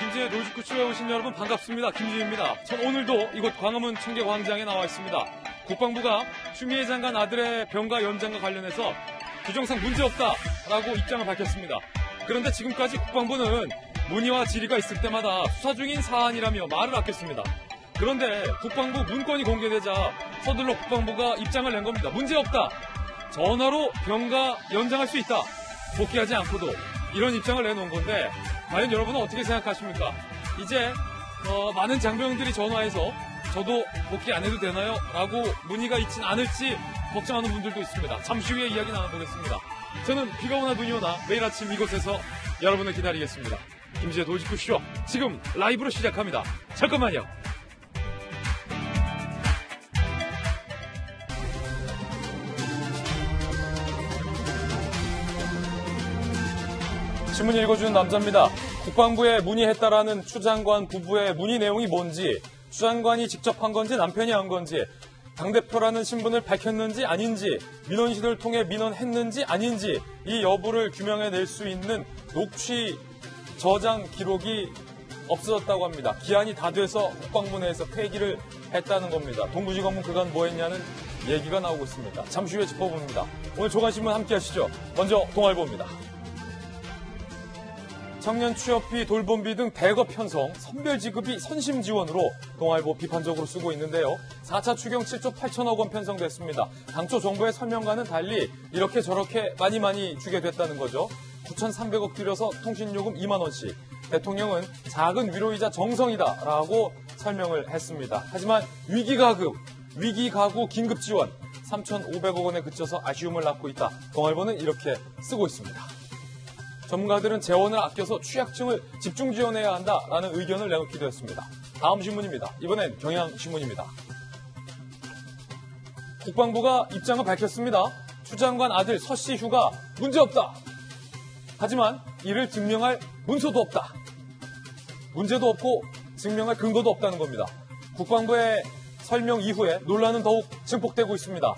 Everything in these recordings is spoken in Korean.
김지혜 롤스쿠츠에 오신 여러분 반갑습니다. 김지혜입니다. 전 오늘도 이곳 광화문 청계광장에 나와 있습니다. 국방부가 추미애 장관 아들의 병가 연장과 관련해서 규정상 문제없다라고 입장을 밝혔습니다. 그런데 지금까지 국방부는 문의와 질의가 있을 때마다 수사 중인 사안이라며 말을 아꼈습니다. 그런데 국방부 문건이 공개되자 서둘러 국방부가 입장을 낸 겁니다. 문제없다. 전화로 병가 연장할 수 있다. 복귀하지 않고도 이런 입장을 내놓은 건데 과연 여러분은 어떻게 생각하십니까? 이제 많은 장병들이 전화해서 저도 복귀 안 해도 되나요? 라고 문의가 있진 않을지 걱정하는 분들도 있습니다. 잠시 후에 이야기 나눠보겠습니다. 저는 비가 오나 눈이 오나 매일 아침 이곳에서 여러분을 기다리겠습니다. 김지혜 돌직구쇼 지금 라이브로 시작합니다. 잠깐만요. 신문 읽어주는 남자입니다. 국방부에 문의했다라는 추 장관 부부의 문의 내용이 뭔지, 추 장관이 직접 한 건지 남편이 한 건지, 당대표라는 신분을 밝혔는지 아닌지, 민원실을 통해 민원했는지 아닌지 이 여부를 규명해낼 수 있는 녹취 저장 기록이 없어졌다고 합니다. 기한이 다 돼서 국방부 내에서 폐기를 했다는 겁니다. 동부지검은 그간 뭐 했냐는 얘기가 나오고 있습니다. 잠시 후에 짚어봅니다. 오늘 조간신문 함께 하시죠. 먼저 동아일보입니다. 청년 취업비, 돌봄비 등 대거 편성, 선별지급이 선심지원으로 동아일보 비판적으로 쓰고 있는데요. 4차 추경 7조 8천억 원 편성됐습니다. 당초 정부의 설명과는 달리 이렇게 저렇게 많이 주게 됐다는 거죠. 9,300억 들여서 통신요금 2만 원씩. 대통령은 작은 위로이자 정성이다라고 설명을 했습니다. 하지만 위기가구 긴급지원 3,500억 원에 그쳐서 아쉬움을 낳고 있다. 동아일보는 이렇게 쓰고 있습니다. 전문가들은 재원을 아껴서 취약층을 집중 지원해야 한다라는 의견을 내놓기도 했습니다. 다음 신문입니다. 이번엔 경향신문입니다. 국방부가 입장을 밝혔습니다. 추 장관 아들 서 씨 휴가 문제없다. 하지만 이를 증명할 문서도 없다. 문제도 없고 증명할 근거도 없다는 겁니다. 국방부의 설명 이후에 논란은 더욱 증폭되고 있습니다.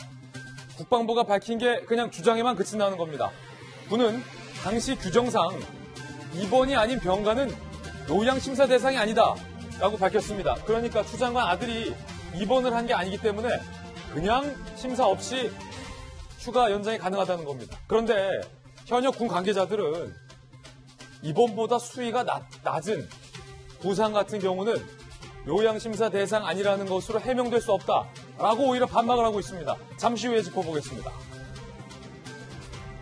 국방부가 밝힌 게 그냥 주장에만 그친다는 겁니다. 군은 당시 규정상 입원이 아닌 병가는 요양심사 대상이 아니다 라고 밝혔습니다. 그러니까 추 장관 아들이 입원을 한 게 아니기 때문에 그냥 심사 없이 휴가 연장이 가능하다는 겁니다. 그런데 현역 군 관계자들은 입원보다 수위가 낮은 부상 같은 경우는 요양심사 대상 아니라는 것으로 해명될 수 없다라고 오히려 반박을 하고 있습니다. 잠시 후에 짚어보겠습니다.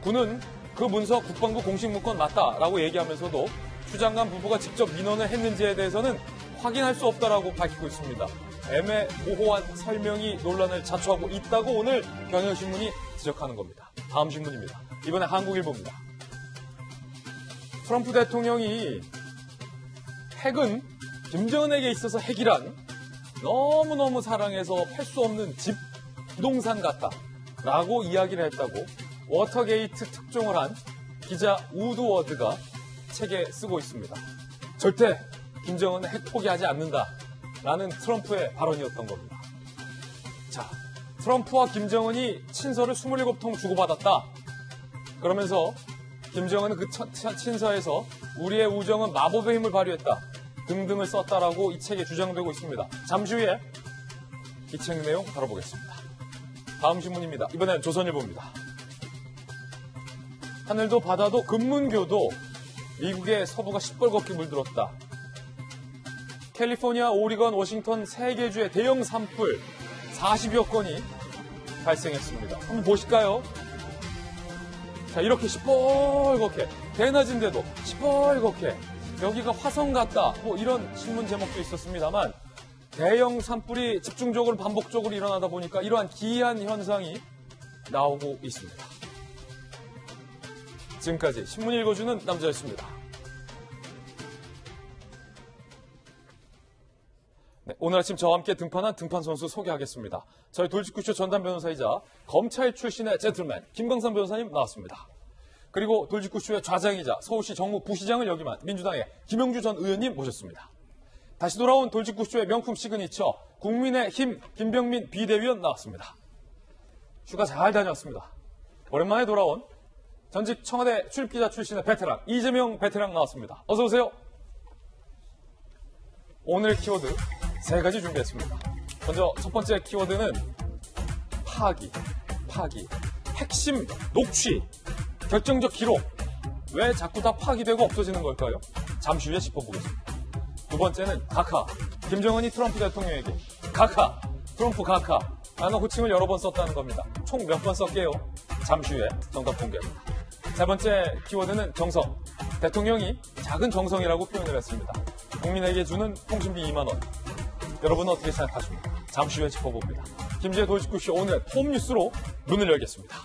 군은 그 문서 국방부 공식 문건 맞다라고 얘기하면서도 추 장관 부부가 직접 민원을 했는지에 대해서는 확인할 수 없다라고 밝히고 있습니다. 애매모호한 설명이 논란을 자초하고 있다고 오늘 경향신문이 지적하는 겁니다. 다음 신문입니다. 이번에 한국일보입니다. 트럼프 대통령이 핵은 김정은에게 있어서 핵이란 너무너무 사랑해서 팔 수 없는 집, 부동산 같다라고 이야기를 했다고 워터게이트 특종을 한 기자 우드워드가 책에 쓰고 있습니다. 절대 김정은은 핵 포기하지 않는다라는 트럼프의 발언이었던 겁니다. 자, 트럼프와 김정은이 친서를 27통 주고받았다. 그러면서 김정은은 그 친서에서 우리의 우정은 마법의 힘을 발휘했다. 등등을 썼다라고 이 책에 주장되고 있습니다. 잠시 후에 이 책 내용 다뤄보겠습니다. 다음 신문입니다. 이번엔 조선일보입니다. 하늘도 바다도 금문교도 미국의 서부가 시뻘겋게 물들었다. 캘리포니아, 오리건, 워싱턴 3개 주에 대형 산불 40여 건이 발생했습니다. 한번 보실까요? 자, 이렇게 시뻘겋게 대낮인데도 시뻘겋게 여기가 화성 같다 뭐 이런 신문 제목도 있었습니다만 대형 산불이 집중적으로 반복적으로 일어나다 보니까 이러한 기이한 현상이 나오고 있습니다. 지금까지 신문 읽어주는 남자였습니다. 네, 오늘 아침 저와 함께 등판한 등판 선수 소개하겠습니다. 저희 돌직구쇼 전담 변호사이자 검찰 출신의 젠틀맨 김광선 변호사님 나왔습니다. 그리고 돌직구쇼의 좌장이자 서울시 정무부시장을 역임한 민주당의 김영주 전 의원님 모셨습니다. 다시 돌아온 돌직구쇼의 명품 시그니처 국민의힘 김병민 비대위원 나왔습니다. 휴가 잘 다녀왔습니다. 오랜만에 돌아온 전직 청와대 출입기자 출신의 베테랑 이재명 베테랑 나왔습니다. 어서 오세요. 오늘의 키워드 3가지 준비했습니다. 먼저 첫 번째 키워드는 파기. 핵심 녹취. 결정적 기록. 왜 자꾸 다 파기되고 없어지는 걸까요? 잠시 후에 짚어보겠습니다. 두 번째는 가카. 김정은이 트럼프 대통령에게 가카, 트럼프 가카 라는 호칭을 여러 번 썼다는 겁니다. 총 몇 번 썼게요? 잠시 후에 정답 공개합니다. 세 번째 키워드는 정성. 대통령이 작은 정성이라고 표현을 했습니다. 국민에게 주는 통신비 2만 원. 여러분은 어떻게 생각하십니까? 잠시 후에 짚어봅니다. 김지혜 돌직구쇼 오늘 폼 뉴스로 문을 열겠습니다.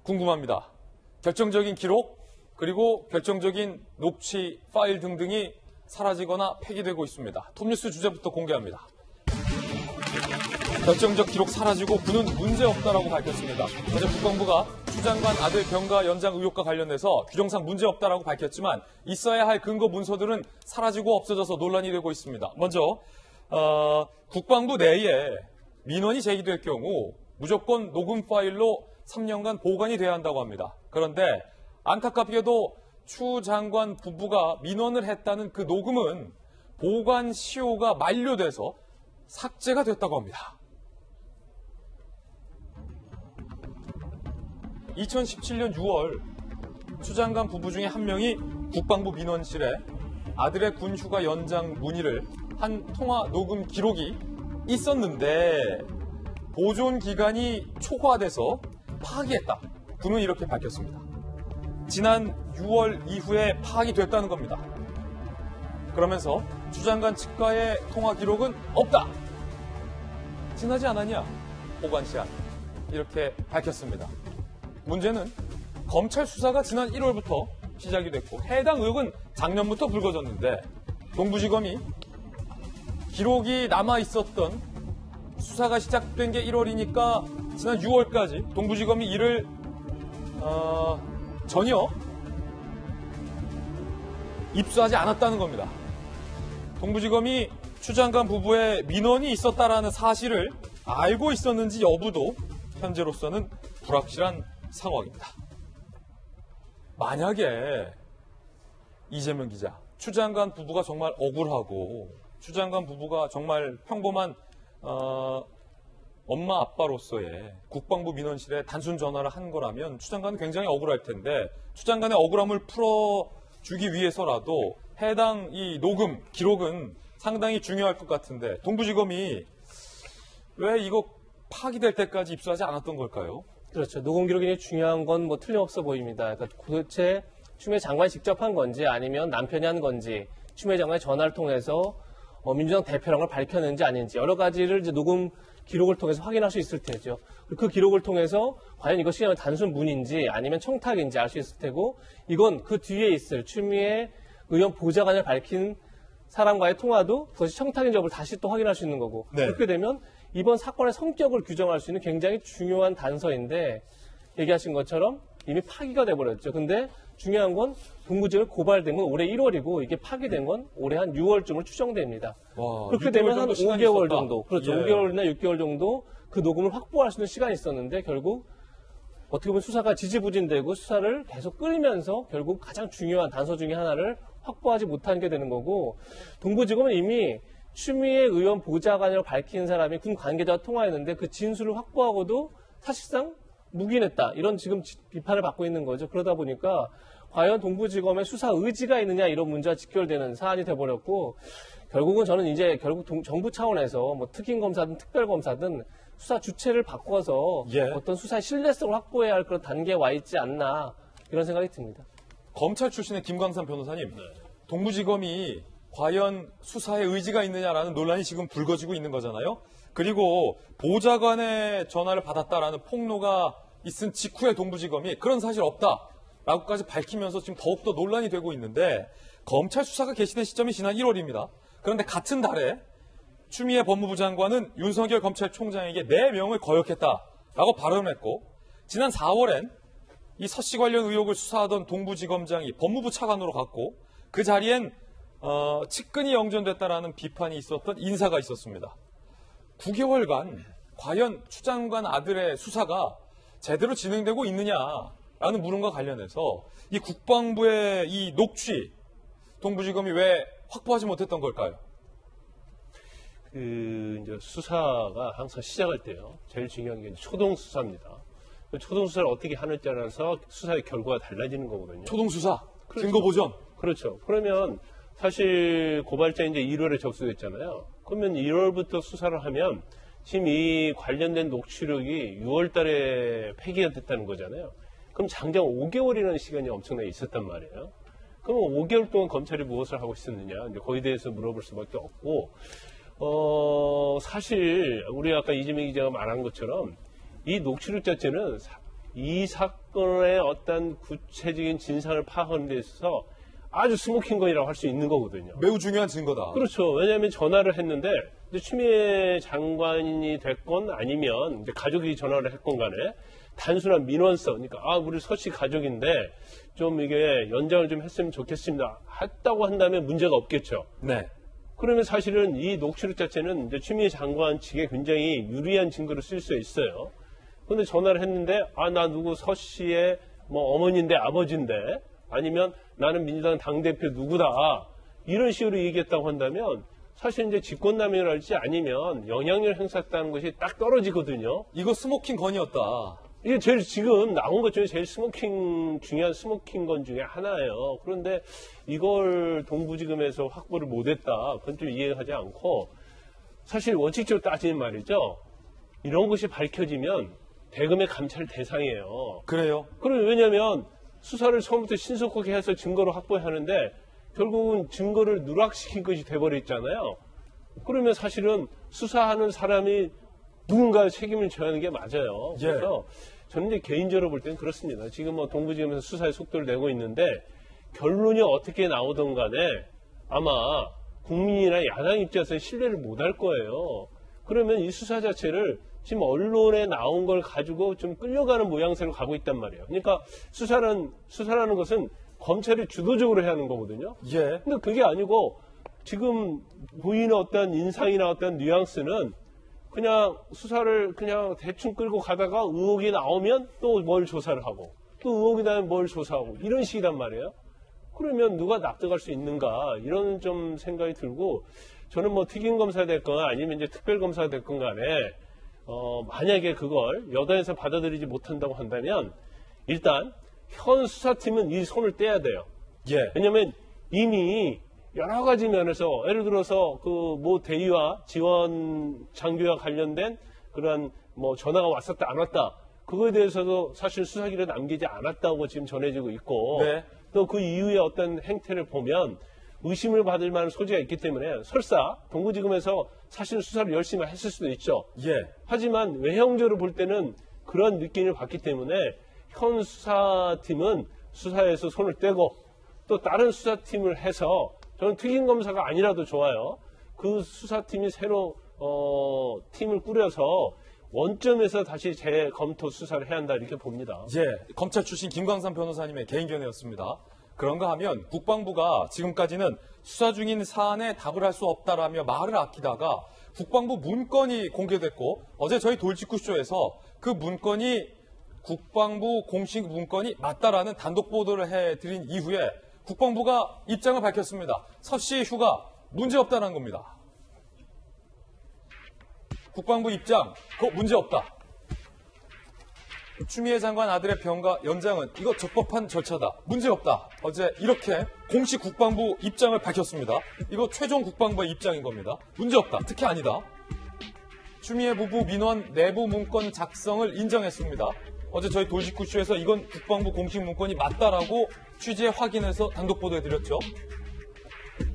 궁금합니다. 결정적인 기록, 그리고 결정적인 녹취 파일 등등이 사라지거나 폐기되고 있습니다. 톱뉴스 주제부터 공개합니다. 결정적 기록 사라지고 군은 문제없다라고 밝혔습니다. 어제 국방부가 추 장관 아들 병가 연장 의혹과 관련해서 규정상 문제없다라고 밝혔지만 있어야 할 근거 문서들은 사라지고 없어져서 논란이 되고 있습니다. 먼저 국방부 내에 민원이 제기될 경우 무조건 녹음 파일로 3년간 보관이 돼야 한다고 합니다. 그런데 안타깝게도 추 장관 부부가 민원을 했다는 그 녹음은 보관 시효가 만료돼서 삭제가 됐다고 합니다. 2017년 6월 추 장관 부부 중에 한 명이 국방부 민원실에 아들의 군 휴가 연장 문의를 한 통화 녹음 기록이 있었는데 보존 기간이 초과돼서 파기했다. 군은 이렇게 밝혔습니다. 지난 6월 이후에 파기됐다는 겁니다. 그러면서 추 장관 측과의 통화 기록은 없다. 지나지 않았냐? 보관 시한. 이렇게 밝혔습니다. 문제는 검찰 수사가 지난 1월부터 시작이 됐고 해당 의혹은 작년부터 불거졌는데 동부지검이 기록이 남아있었던 수사가 시작된 게 1월이니까 지난 6월까지 동부지검이 이를 전혀 입수하지 않았다는 겁니다. 동부지검이 추 장관 부부의 민원이 있었다라는 사실을 알고 있었는지 여부도 현재로서는 불확실한 상황입니다. 만약에 이재명 기자, 추 장관 부부가 정말 억울하고 추 장관 부부가 정말 평범한 엄마 아빠로서의 국방부 민원실에 단순 전화를 한 거라면 추 장관은 굉장히 억울할 텐데 추 장관의 억울함을 풀어주기 위해서라도 해당 이 녹음 기록은 상당히 중요할 것 같은데 동부지검이 왜 이거 파기될 때까지 입수하지 않았던 걸까요? 그렇죠. 녹음 기록이 중요한 건 뭐 틀림없어 보입니다. 그러니까 도대체 추미애 장관이 직접 한 건지 아니면 남편이 한 건지 추미애 장관의 전화를 통해서 민주당 대표라는 걸 밝혔는지 아닌지 여러 가지를 이제 녹음 기록을 통해서 확인할 수 있을 테죠. 그 기록을 통해서 과연 이것이 단순 문인지 아니면 청탁인지 알 수 있을 테고 이건 그 뒤에 있을 추미애 의원 보좌관을 밝힌 사람과의 통화도 그것이 청탁인지 여부를 다시 또 확인할 수 있는 거고 네. 그렇게 되면 이번 사건의 성격을 규정할 수 있는 굉장히 중요한 단서인데 얘기하신 것처럼 이미 파기가 돼버렸죠. 근데 중요한 건 동부지검이 고발된 건 올해 1월이고 이게 파기된 건 올해 한 6월쯤으로 추정됩니다. 와, 그렇게 되면 한 5개월 있었다. 정도, 그렇죠. 예. 5개월이나 6개월 정도 그 녹음을 확보할 수 있는 시간이 있었는데 결국 어떻게 보면 수사가 지지부진되고 수사를 계속 끌면서 결국 가장 중요한 단서 중에 하나를 확보하지 못한 게 되는 거고 동부지검은 이미 추미애 의원 보좌관이라고 밝힌 사람이 군 관계자와 통화했는데 그 진술을 확보하고도 사실상 묵인했다. 이런 지금 비판을 받고 있는 거죠. 그러다 보니까 과연 동부지검의 수사 의지가 있느냐 이런 문제와 직결되는 사안이 돼버렸고 결국은 저는 이제 결국 정부 차원에서 뭐 특임검사든 특별검사든 수사 주체를 바꿔서 예. 어떤 수사의 신뢰성을 확보해야 할 그런 단계에 와 있지 않나 이런 생각이 듭니다. 검찰 출신의 김광삼 변호사님, 동부지검이 과연 수사에 의지가 있느냐라는 논란이 지금 불거지고 있는 거잖아요. 그리고 보좌관의 전화를 받았다라는 폭로가 있은 직후에 동부지검이 그런 사실 없다라고까지 밝히면서 지금 더욱더 논란이 되고 있는데 검찰 수사가 개시된 시점이 지난 1월입니다. 그런데 같은 달에 추미애 법무부 장관은 윤석열 검찰총장에게 4명을 거역했다라고 발언했고 지난 4월엔 이 서씨 관련 의혹을 수사하던 동부지검장이 법무부 차관으로 갔고 그 자리엔 측근이 영전됐다라는 비판이 있었던 인사가 있었습니다. 9개월간 과연 추 장관 아들의 수사가 제대로 진행되고 있느냐라는 물음과 관련해서 이 국방부의 이 녹취 동부지검이 왜 확보하지 못했던 걸까요? 이제 수사가 항상 시작할 때요. 제일 중요한 게 초동 수사입니다. 초동 수사를 어떻게 하느냐에 따라서 수사의 결과가 달라지는 거거든요. 초동 수사, 그렇죠. 증거 보전. 그렇죠. 그러면 사실 고발장이 이제 1월에 접수됐잖아요. 그러면 1월부터 수사를 하면 지금 이 관련된 녹취록이 6월 달에 폐기가 됐다는 거잖아요. 그럼 장장 5개월이라는 시간이 엄청나게 있었단 말이에요. 그럼 5개월 동안 검찰이 무엇을 하고 있었느냐. 이제 거기에 대해서 물어볼 수밖에 없고, 사실 우리 아까 이재명 기자가 말한 것처럼 이 녹취록 자체는 이 사건의 어떤 구체적인 진상을 파악하는 데 있어서 아주 스모킹건이라고 할 수 있는 거거든요. 매우 중요한 증거다. 그렇죠. 왜냐하면 전화를 했는데 추미애 장관이 됐건 아니면 이제 가족이 전화를 했건 간에 단순한 민원서, 그러니까 우리 서씨 가족인데 좀 이게 연장을 좀 했으면 좋겠습니다. 했다고 한다면 문제가 없겠죠. 네. 그러면 사실은 이 녹취록 자체는 이제 추미애 장관 측에 굉장히 유리한 증거를 쓸 수 있어요. 그런데 전화를 했는데 나 누구 서 씨의 뭐 어머니인데 아버지인데 아니면 나는 민주당 당대표 누구다 이런 식으로 얘기했다고 한다면 사실 이제 직권남용이랄지 아니면 영향력 행사했다는 것이 딱 떨어지거든요. 이거 스모킹 건이었다. 이게 제일 지금 나온 것 중에 제일 중요한 스모킹 건 중에 하나예요. 그런데 이걸 동부지검에서 확보를 못했다. 그건 좀 이해하지 않고 사실 원칙적으로 따지는 말이죠. 이런 것이 밝혀지면 대검의 감찰 대상이에요. 그래요? 그럼 왜냐하면 수사를 처음부터 신속하게 해서 증거를 확보해야 하는데 결국은 증거를 누락시킨 것이 돼버렸잖아요. 그러면 사실은 수사하는 사람이 누군가 책임을 져야 하는 게 맞아요. 예. 그래서 저는 이제 개인적으로 볼 때는 그렇습니다. 지금 뭐 동부지검에서 수사의 속도를 내고 있는데 결론이 어떻게 나오든 간에 아마 국민이나 야당 입장에서는 신뢰를 못 할 거예요. 그러면 이 수사 자체를 지금 언론에 나온 걸 가지고 좀 끌려가는 모양새로 가고 있단 말이에요. 그러니까 수사라는 것은 검찰이 주도적으로 해야 하는 거거든요. 예. 근데 그게 아니고 지금 보이는 어떤 인상이나 어떤 뉘앙스는 그냥 수사를 그냥 대충 끌고 가다가 의혹이 나오면 또 뭘 조사를 하고 또 의혹이 나면 뭘 조사하고 이런 식이란 말이에요. 그러면 누가 납득할 수 있는가 이런 좀 생각이 들고 저는 뭐 특임검사 됐건 아니면 이제 특별검사가 됐건 간에 만약에 그걸 여당에서 받아들이지 못한다고 한다면 일단 현 수사팀은 이 손을 떼야 돼요. 예. 왜냐하면 이미 여러 가지 면에서 예를 들어서 그 모 대위와 지원 장비와 관련된 그런 뭐 전화가 왔었다 안 왔다 그거에 대해서도 사실 수사기를 남기지 않았다고 지금 전해지고 있고 네. 또 그 이후의 어떤 행태를 보면 의심을 받을 만한 소지가 있기 때문에 설사 동부지검에서 사실 수사를 열심히 했을 수도 있죠. 예. 하지만 외형적으로 볼 때는 그런 느낌을 받기 때문에 현 수사팀은 수사에서 손을 떼고 또 다른 수사팀을 해서 저는 특임검사가 아니라도 좋아요. 그 수사팀이 새로 팀을 꾸려서 원점에서 다시 재검토 수사를 해야 한다 이렇게 봅니다. 예. 검찰 출신 김광삼 변호사님의 개인견해였습니다. 그런가 하면 국방부가 지금까지는 수사 중인 사안에 답을 할 수 없다라며 말을 아끼다가 국방부 문건이 공개됐고 어제 저희 돌직구쇼에서 그 문건이 국방부 공식 문건이 맞다라는 단독 보도를 해드린 이후에 국방부가 입장을 밝혔습니다. 서 씨의 휴가 문제없다는 겁니다. 국방부 입장, 그거 문제없다. 추미애 장관 아들의 병가 연장은 이거 적법한 절차다. 문제없다. 어제 이렇게 공식 국방부 입장을 밝혔습니다. 이거 최종 국방부의 입장인 겁니다. 문제없다. 특히 아니다. 추미애 부부 민원 내부 문건 작성을 인정했습니다. 어제 저희 돌직구쇼에서 이건 국방부 공식 문건이 맞다라고 취재 확인해서 단독 보도해드렸죠.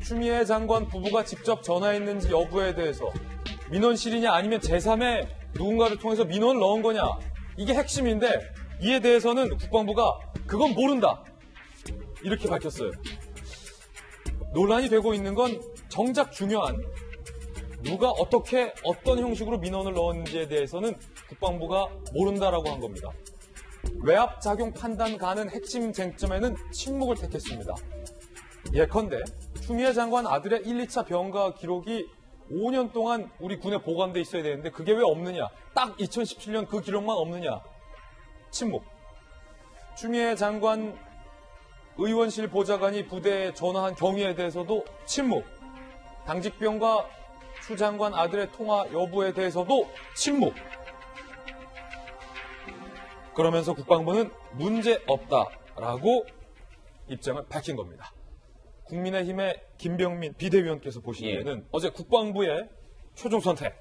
추미애 장관 부부가 직접 전화했는지 여부에 대해서 민원실이냐 아니면 제3의 누군가를 통해서 민원을 넣은 거냐 이게 핵심인데 이에 대해서는 국방부가 그건 모른다 이렇게 밝혔어요. 논란이 되고 있는 건 정작 중요한 누가 어떻게 어떤 형식으로 민원을 넣었는지에 대해서는 국방부가 모른다라고 한 겁니다. 외압작용 판단 가는 핵심 쟁점에는 침묵을 택했습니다. 예컨대 추미애 장관 아들의 1, 2차 병가 기록이 5년 동안 우리 군에 보관돼 있어야 되는데 그게 왜 없느냐? 딱 2017년 그 기록만 없느냐? 침묵. 추미애 장관 의원실 보좌관이 부대에 전화한 경위에 대해서도 침묵. 당직병과 추 장관 아들의 통화 여부에 대해서도 침묵. 그러면서 국방부는 문제 없다라고 입장을 밝힌 겁니다. 국민의힘의 김병민 비대위원께서 보시기에는 어제 국방부의 최종 선택,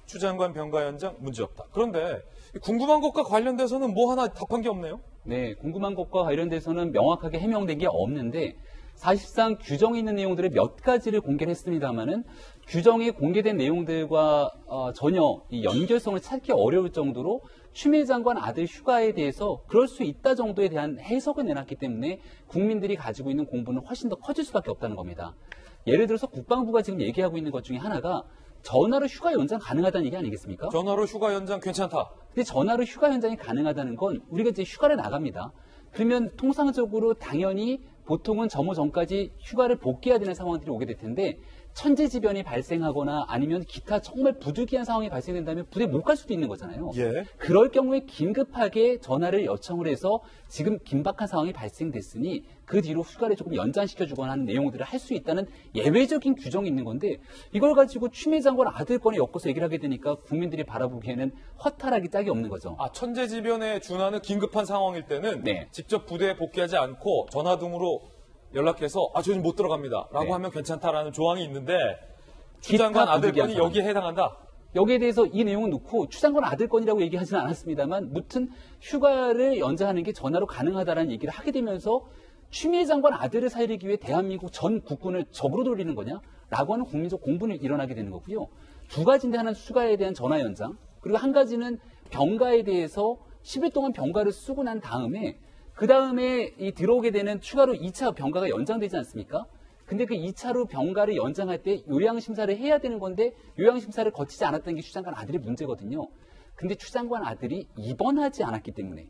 추 장관 병가 연장 문제 없다. 그런데 궁금한 것과 관련돼서는 뭐 하나 답한 게 없네요. 네, 궁금한 것과 관련돼서는 명확하게 해명된 게 없는데 사실상 규정에 있는 내용들의 몇 가지를 공개를 했습니다만은 규정에 공개된 내용들과 전혀 이 연결성을 찾기 어려울 정도로 추미애 장관 아들 휴가에 대해서 그럴 수 있다 정도에 대한 해석을 내놨기 때문에 국민들이 가지고 있는 공분은 훨씬 더 커질 수밖에 없다는 겁니다. 예를 들어서 국방부가 지금 얘기하고 있는 것 중에 하나가 전화로 휴가 연장 가능하다는 얘기 아니겠습니까? 전화로 휴가 연장 괜찮다. 근데 전화로 휴가 연장이 가능하다는 건 우리가 이제 휴가를 나갑니다. 그러면 통상적으로 당연히 보통은 점호 전까지 휴가를 복귀해야 되는 상황들이 오게 될 텐데 천재지변이 발생하거나 아니면 기타 정말 부득이한 상황이 발생된다면 부대에 못 갈 수도 있는 거잖아요. 예. 그럴 경우에 긴급하게 전화를 요청을 해서 지금 긴박한 상황이 발생됐으니 그 뒤로 휴가를 조금 연장시켜주거나 하는 내용들을 할 수 있다는 예외적인 규정이 있는 건데 이걸 가지고 추미애 장관 아들 건에 엮어서 얘기를 하게 되니까 국민들이 바라보기에는 허탈하기 짝이 없는 거죠. 천재지변에 준하는 긴급한 상황일 때는 네. 직접 부대에 복귀하지 않고 전화 등으로 연락해서 저는 못 들어갑니다 라고 네. 하면 괜찮다라는 조항이 있는데 추 기타 장관 아들 부득이한 건이 상황. 여기에 해당한다. 여기에 대해서 이 내용은 넣고 추 장관 아들 건이라고 얘기하지는 않았습니다만 무튼 휴가를 연장하는 게 전화로 가능하다라는 얘기를 하게 되면서 추미애 장관 아들을 살리기 위해 대한민국 전 국군을 적으로 돌리는 거냐라고 하는 국민적 공분이 일어나게 되는 거고요. 두 가지인데 하나는 휴가에 대한 전화 연장 그리고 한 가지는 병가에 대해서 10일 동안 병가를 쓰고 난 다음에 그 다음에 이 들어오게 되는 추가로 2차 병가가 연장되지 않습니까? 근데 그 2차로 병가를 연장할 때 요양심사를 해야 되는 건데 요양심사를 거치지 않았다는 게 추 장관 아들의 문제거든요. 근데 추 장관 아들이 입원하지 않았기 때문에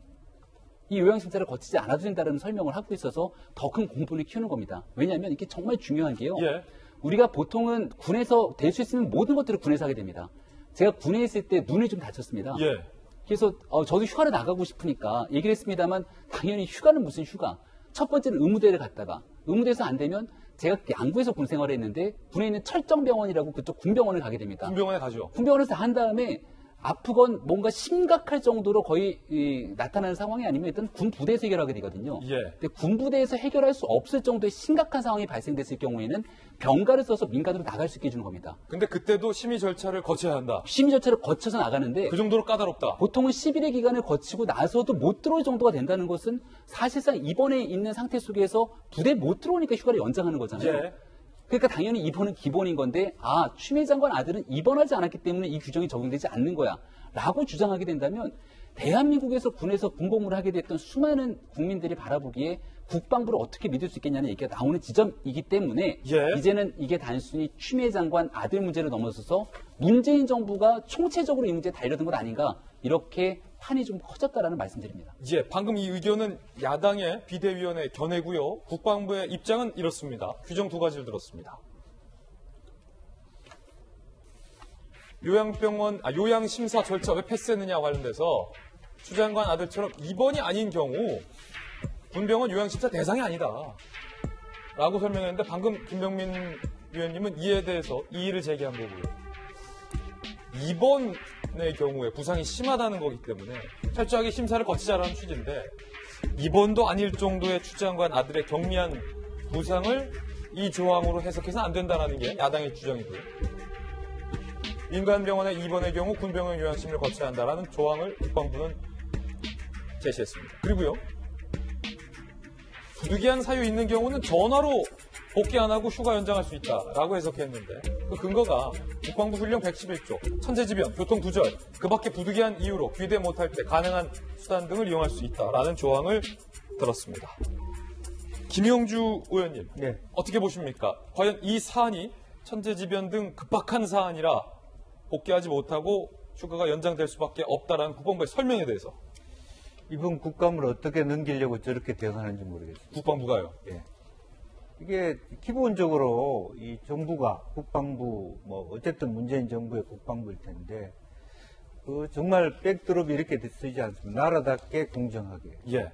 이 요양심사를 거치지 않아도 된다는 설명을 하고 있어서 더 큰 공분을 키우는 겁니다. 왜냐하면 이게 정말 중요한 게요. 예. 우리가 보통은 군에서 될 수 있으면 모든 것들을 군에서 하게 됩니다. 제가 군에 있을 때 눈이 좀 다쳤습니다. 예. 그래서 저도 휴가를 나가고 싶으니까 얘기를 했습니다만 당연히 휴가는 무슨 휴가. 첫 번째는 의무대를 갔다가 의무대에서 안 되면 제가 양구에서 군 생활을 했는데 군에 있는 철정병원이라고 그쪽 군병원을 가게 됩니다. 군병원에 가죠. 군병원에서 한 다음에 아프건 뭔가 심각할 정도로 거의 나타나는 상황이 아니면 일단 군 부대에서 해결하게 되거든요. 예. 근데 군 부대에서 해결할 수 없을 정도의 심각한 상황이 발생됐을 경우에는 병가를 써서 민간으로 나갈 수 있게 해주는 겁니다. 근데 그때도 심의 절차를 거쳐야 한다. 심의 절차를 거쳐서 나가는데 그 정도로 까다롭다. 보통은 10일의 기간을 거치고 나서도 못 들어올 정도가 된다는 것은 사실상 입원해 있는 상태 속에서 부대에 못 들어오니까 휴가를 연장하는 거잖아요. 예. 그러니까 당연히 입원은 기본인 건데 추미애 장관 아들은 입원하지 않았기 때문에 이 규정이 적용되지 않는 거야 라고 주장하게 된다면 대한민국에서 군에서 군복무를 하게 됐던 수많은 국민들이 바라보기에 국방부를 어떻게 믿을 수 있겠냐는 얘기가 나오는 지점이기 때문에 예. 이제는 이게 단순히 추미애 장관 아들 문제를 넘어서서 문재인 정부가 총체적으로 이 문제에 달려든 것 아닌가 이렇게 판이 좀 커졌다라는 말씀드립니다. 예, 방금 이 의견은 야당의 비대위원회 견해고요. 국방부의 입장은 이렇습니다. 규정 두 가지를 들었습니다. 요양심사 절차 왜 패스했느냐 관련돼서 추 장관 아들처럼 입원이 아닌 경우 군병원 요양심사 대상이 아니다 라고 설명했는데 방금 김병민 위원님은 이에 대해서 이의를 제기한 거고요. 입원의 경우에 부상이 심하다는 거기 때문에 철저하게 심사를 거치자라는 취지인데 입원도 아닐 정도의 추 장관 아들의 경미한 부상을 이 조항으로 해석해서는 안 된다는 게 야당의 주장이고요. 민간병원의 입원의 경우 군병원 요양심을 거쳐야 한다는 조항을 국방부는 제시했습니다. 그리고요. 부득이한 사유 있는 경우는 전화로 복귀 안 하고 휴가 연장할 수 있다라고 해석했는데 그 근거가 국방부 훈령 111조, 천재지변, 교통두절, 그 밖에 부득이한 이유로 귀대 못할 때 가능한 수단 등을 이용할 수 있다라는 조항을 들었습니다. 김용주 의원님, 네. 어떻게 보십니까? 과연 이 사안이 천재지변 등 급박한 사안이라 복귀하지 못하고 휴가가 연장될 수밖에 없다라는 국방부의 설명에 대해서 이번 국감을 어떻게 넘기려고 저렇게 대응하는지 모르겠어요. 국방부가요. 예. 이게 기본적으로 이 정부가 국방부 뭐 어쨌든 문재인 정부의 국방부일 텐데 그 정말 백드롭이 이렇게 쓰지 않습니다. 나라답게 공정하게. 예.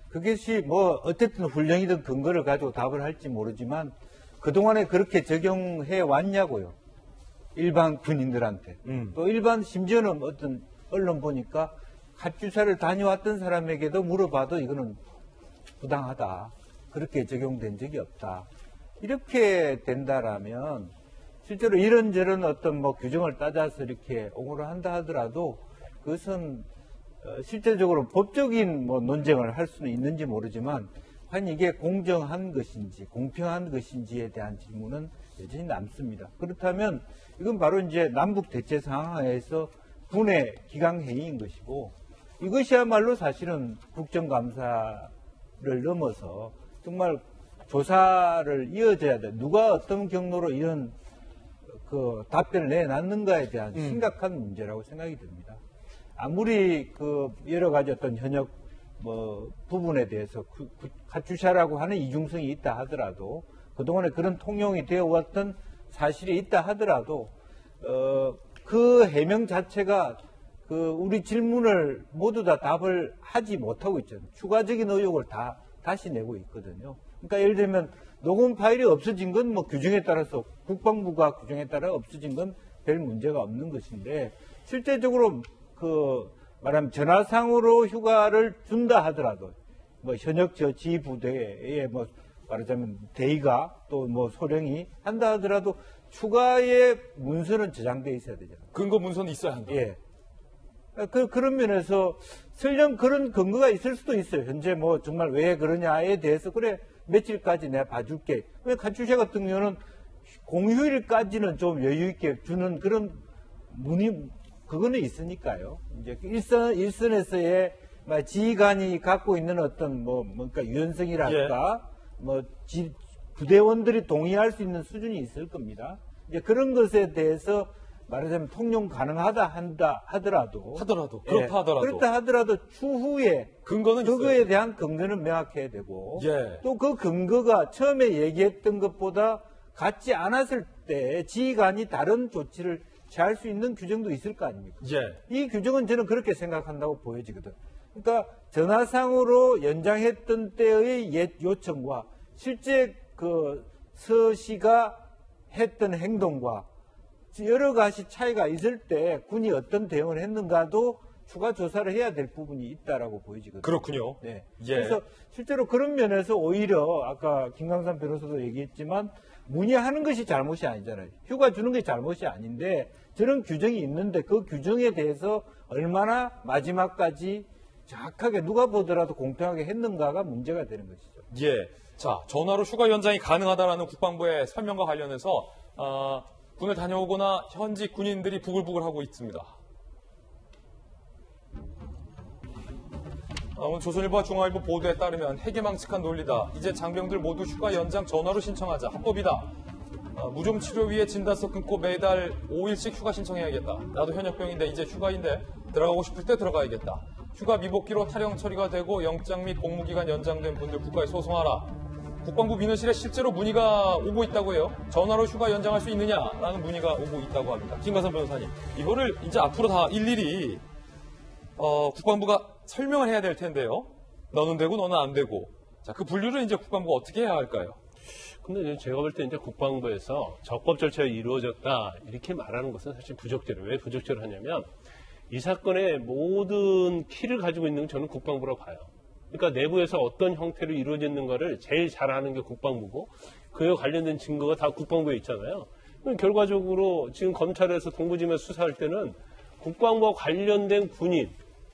그것이 뭐 어쨌든 훈령이든 근거를 가지고 답을 할지 모르지만 그동안에 그렇게 적용해 왔냐고요. 일반 군인들한테. 또 일반 심지어는 어떤 언론 보니까 가주사를 다녀왔던 사람에게도 물어봐도 이거는 부당하다. 그렇게 적용된 적이 없다. 이렇게 된다라면 실제로 이런저런 어떤 뭐 규정을 따져서 이렇게 옹호를 한다 하더라도 그것은 실제적으로 법적인 뭐 논쟁을 할 수는 있는지 모르지만 과연 이게 공정한 것인지 공평한 것인지에 대한 질문은 여전히 남습니다. 그렇다면 이건 바로 이제 남북 대체 상황에서 군의 기강회의인 것이고 이것이야말로 사실은 국정감사를 넘어서 정말 조사를 이어져야 돼. 누가 어떤 경로로 이런 그 답변을 내놨는가에 대한 심각한 문제라고 생각이 듭니다. 아무리 그 여러 가지 어떤 현역 뭐 부분에 대해서 가주샤라고 하는 이중성이 있다 하더라도 그동안에 그런 통용이 되어 왔던 사실이 있다 하더라도 그 해명 자체가 그 우리 질문을 모두 다 답을 하지 못하고 있잖아요. 추가적인 의혹을 다시 내고 있거든요. 그러니까 예를 들면 녹음 파일이 없어진 건 뭐 규정에 따라서 국방부가 규정에 따라 없어진 건 별 문제가 없는 것인데 실제적으로 그 말하면 전화상으로 휴가를 준다 하더라도 뭐 현역 저 지휘부대에 뭐 말하자면 대의가 또 뭐 소령이 한다 하더라도 추가의 문서는 저장돼 있어야 되잖아요. 근거 문서는 있어야 한다. 예. 그런 면에서 설령 그런 근거가 있을 수도 있어요. 현재 뭐 정말 왜 그러냐에 대해서 그래 며칠까지 내가 봐줄게. 왜 가주샤 같은 경우는 공휴일까지는 좀 여유 있게 주는 그런 문의 그거는 있으니까요. 이제 일선에서의 지휘관이 갖고 있는 어떤 뭔가 유연성이랄까 뭐 부대원들이 동의할 수 있는 수준이 있을 겁니다. 이제 그런 것에 대해서 말하자면 통용 가능하다 하더라도 그렇다 하더라도 추후에 근거는 그거에 있어요. 대한 근거는 명확해야 되고 예. 또 그 근거가 처음에 얘기했던 것보다 같지 않았을 때 지휘관이 다른 조치를 취할 수 있는 규정도 있을 거 아닙니까? 예. 이 규정은 저는 그렇게 생각한다고 보여지거든. 그러니까 전화상으로 연장했던 때의 옛 요청과 실제 그 서씨가 했던 행동과 여러 가지 차이가 있을 때 군이 어떤 대응을 했는가도 추가 조사를 해야 될 부분이 있다라고 보여지거든요. 그렇군요. 네. 예. 그래서 실제로 그런 면에서 오히려 아까 김강삼 변호사도 얘기했지만 문의하는 것이 잘못이 아니잖아요. 휴가 주는 게 잘못이 아닌데 저런 규정이 있는데 그 규정에 대해서 얼마나 마지막까지 정확하게 누가 보더라도 공평하게 했는가가 문제가 되는 것이죠. 예. 자, 전화로 휴가 연장이 가능하다라는 국방부의 설명과 관련해서 군을 다녀오거나 현지 군인들이 부글부글하고 있습니다. 오늘 조선일보와 중앙일보 보도에 따르면 해괴망측한 논리다. 이제 장병들 모두 휴가 연장 전화로 신청하자. 합법이다. 무좀 치료위에 진단서 끊고 매달 5일씩 휴가 신청해야겠다. 나도 현역병인데 이제 휴가인데 들어가고 싶을 때 들어가야겠다. 휴가 미복기로 탈영 처리가 되고 영장 및 복무기간 연장된 분들 국가에 소송하라. 국방부 민원실에 실제로 문의가 오고 있다고 해요. 전화로 휴가 연장할 수 있느냐라는 문의가 오고 있다고 합니다. 김관선 변호사님, 이거를 이제 앞으로 다 일일이 국방부가 설명을 해야 될 텐데요. 너는 되고 너는 안 되고. 자, 그 분류를 이제 국방부가 어떻게 해야 할까요? 근데 제가 볼 때 이제 국방부에서 적법 절차가 이루어졌다 이렇게 말하는 것은 사실 부적절해요. 왜 부적절을 하냐면 이 사건의 모든 키를 가지고 있는 건 저는 국방부라고 봐요. 그러니까 내부에서 어떤 형태로 이루어졌는가를 제일 잘 아는 게 국방부고 그에 관련된 증거가 다 국방부에 있잖아요. 그럼 결과적으로 지금 검찰에서 동부지검에서 수사할 때는 국방부와 관련된 군인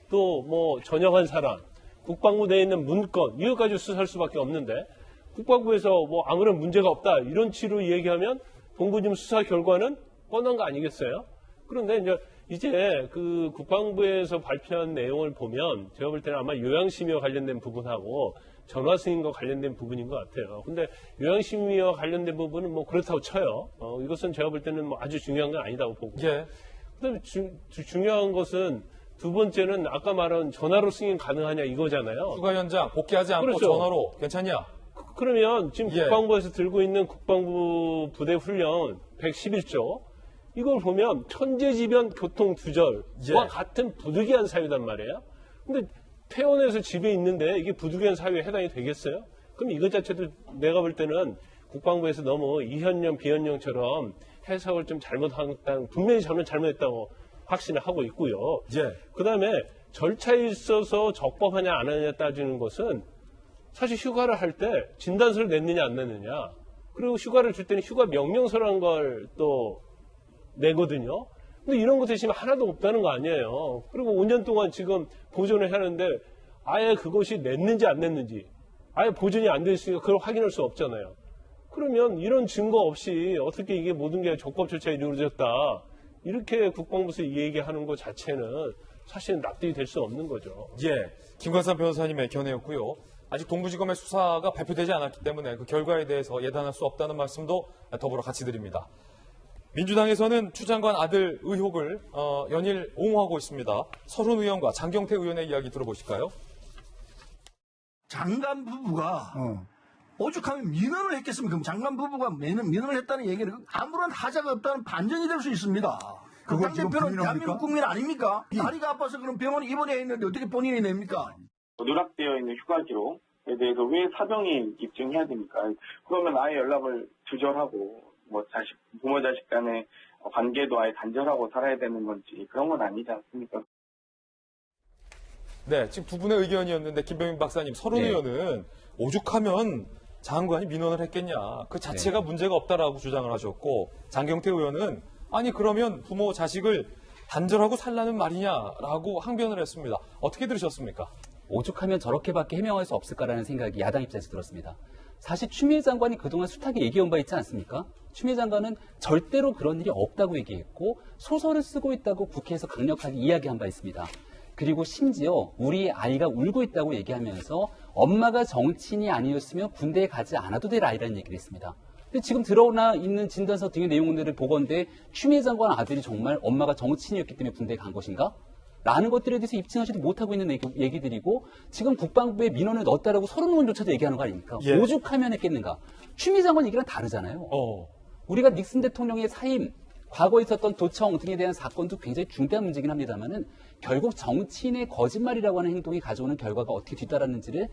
또 뭐 전역한 사람 국방부 내에 있는 문건 이거 가지고 수사할 수밖에 없는데 국방부에서 뭐 아무런 문제가 없다 이런 취로 얘기하면 동부지검 수사 결과는 뻔한 거 아니겠어요? 그런데 이제 그 국방부에서 발표한 내용을 보면 제가 볼 때는 아마 요양심의와 관련된 부분하고 전화 승인과 관련된 부분인 것 같아요. 근데 요양심의와 관련된 부분은 뭐 그렇다고 쳐요. 이것은 제가 볼 때는 뭐 아주 중요한 건 아니다고 보고. 예. 그다음에 중요한 것은 두 번째는 아까 말한 전화로 승인 가능하냐 이거잖아요. 휴가 연장 복귀하지 않고 그렇죠. 전화로 괜찮냐? 그러면 지금 예. 국방부에서 들고 있는 국방부 부대 훈련 111조 이걸 보면 천재지변 교통두절과 예. 같은 부득이한 사유단 말이에요. 근데 퇴원해서 집에 있는데 이게 부득이한 사유에 해당이 되겠어요? 그럼 이것 자체도 내가 볼 때는 국방부에서 너무 이현령, 비현령처럼 해석을 좀 잘못한, 분명히 잘못했다고 확신을 하고 있고요. 예. 그 다음에 절차에 있어서 적법하냐 안 하느냐 따지는 것은 사실 휴가를 할 때 진단서를 냈느냐 안 냈느냐, 그리고 휴가를 줄 때는 휴가 명령서라는 걸 또 내거든요. 근데 이런 거 대신 하나도 없다는 거 아니에요. 그리고 5년 동안 지금 보존을 하는데 아예 그것이 냈는지 안 냈는지 아예 보존이 안 돼 있으니까 그걸 확인할 수 없잖아요. 그러면 이런 증거 없이 어떻게 이게 모든 게 적법 절차에 이루어졌다 이렇게 국방부에서 이 얘기하는 것 자체는 사실은 납득이 될 수 없는 거죠. 예. 김관삼 변호사님의 견해였고요. 아직 동부지검의 수사가 발표되지 않았기 때문에 그 결과에 대해서 예단할 수 없다는 말씀도 더불어 같이 드립니다. 민주당에서는 추 장관 아들 의혹을 연일 옹호하고 있습니다. 서른 의원과 장경태 의원의 이야기 들어보실까요? 장관 부부가 오죽하면 민원을 했겠습니까? 그럼 장관 부부가 민원을 했다는 얘기는 아무런 하자가 없다는 반전이 될 수 있습니다. 그 그걸 지금 당대표는 부인합니까? 대한민국 국민 아닙니까? 다리가 아파서 그럼 병원에 입원해 있는데 어떻게 본인이 냅니까? 누락되어 있는 휴가 기록에 대해서 왜 사병이 입증해야 됩니까? 그러면 아예 연락을 두절하고 뭐 부모 자식 간의 관계도 아예 단절하고 살아야 되는 건지 그런 건 아니지 않습니까? 네, 지금 두 분의 의견이었는데 김병민 박사님, 서른 네. 의원은 오죽하면 장관이 민원을 했겠냐, 그 자체가 문제가 없다라고 주장을 하셨고, 장경태 의원은 아니 그러면 부모 자식을 단절하고 살라는 말이냐라고 항변을 했습니다. 어떻게 들으셨습니까? 오죽하면 저렇게밖에 해명할 수 없을까라는 생각이 야당 입장에서 들었습니다. 사실 추미애 장관이 그동안 숱하게 얘기해온 바 있지 않습니까? 추미애 장관은 절대로 그런 일이 없다고 얘기했고 소설을 쓰고 있다고 국회에서 강력하게 이야기한 바 있습니다. 그리고 심지어 우리 아이가 울고 있다고 얘기하면서 엄마가 정치인이 아니었으면 군대에 가지 않아도 될 아이라는 얘기를 했습니다. 근데 지금 들어오나 있는 진단서 등의 내용들을 보건대 추미애 장관 아들이 정말 엄마가 정치인이었기 때문에 군대에 간 것인가? 라는 것들에 대해서 입증하지도 못하고 있는 얘기들이고 지금 국방부에 민원을 넣었다라고 서른 의원조차도 얘기하는 거 아닙니까? 예. 오죽하면 했겠는가? 추미애 장관 얘기랑 다르잖아요. 우리가 닉슨 대통령의 사임, 과거에 있었던 도청 등에 대한 사건도 굉장히 중대한 문제긴 합니다만은 결국 정치인의 거짓말이라고 하는 행동이 가져오는 결과가 어떻게 뒤따랐는지를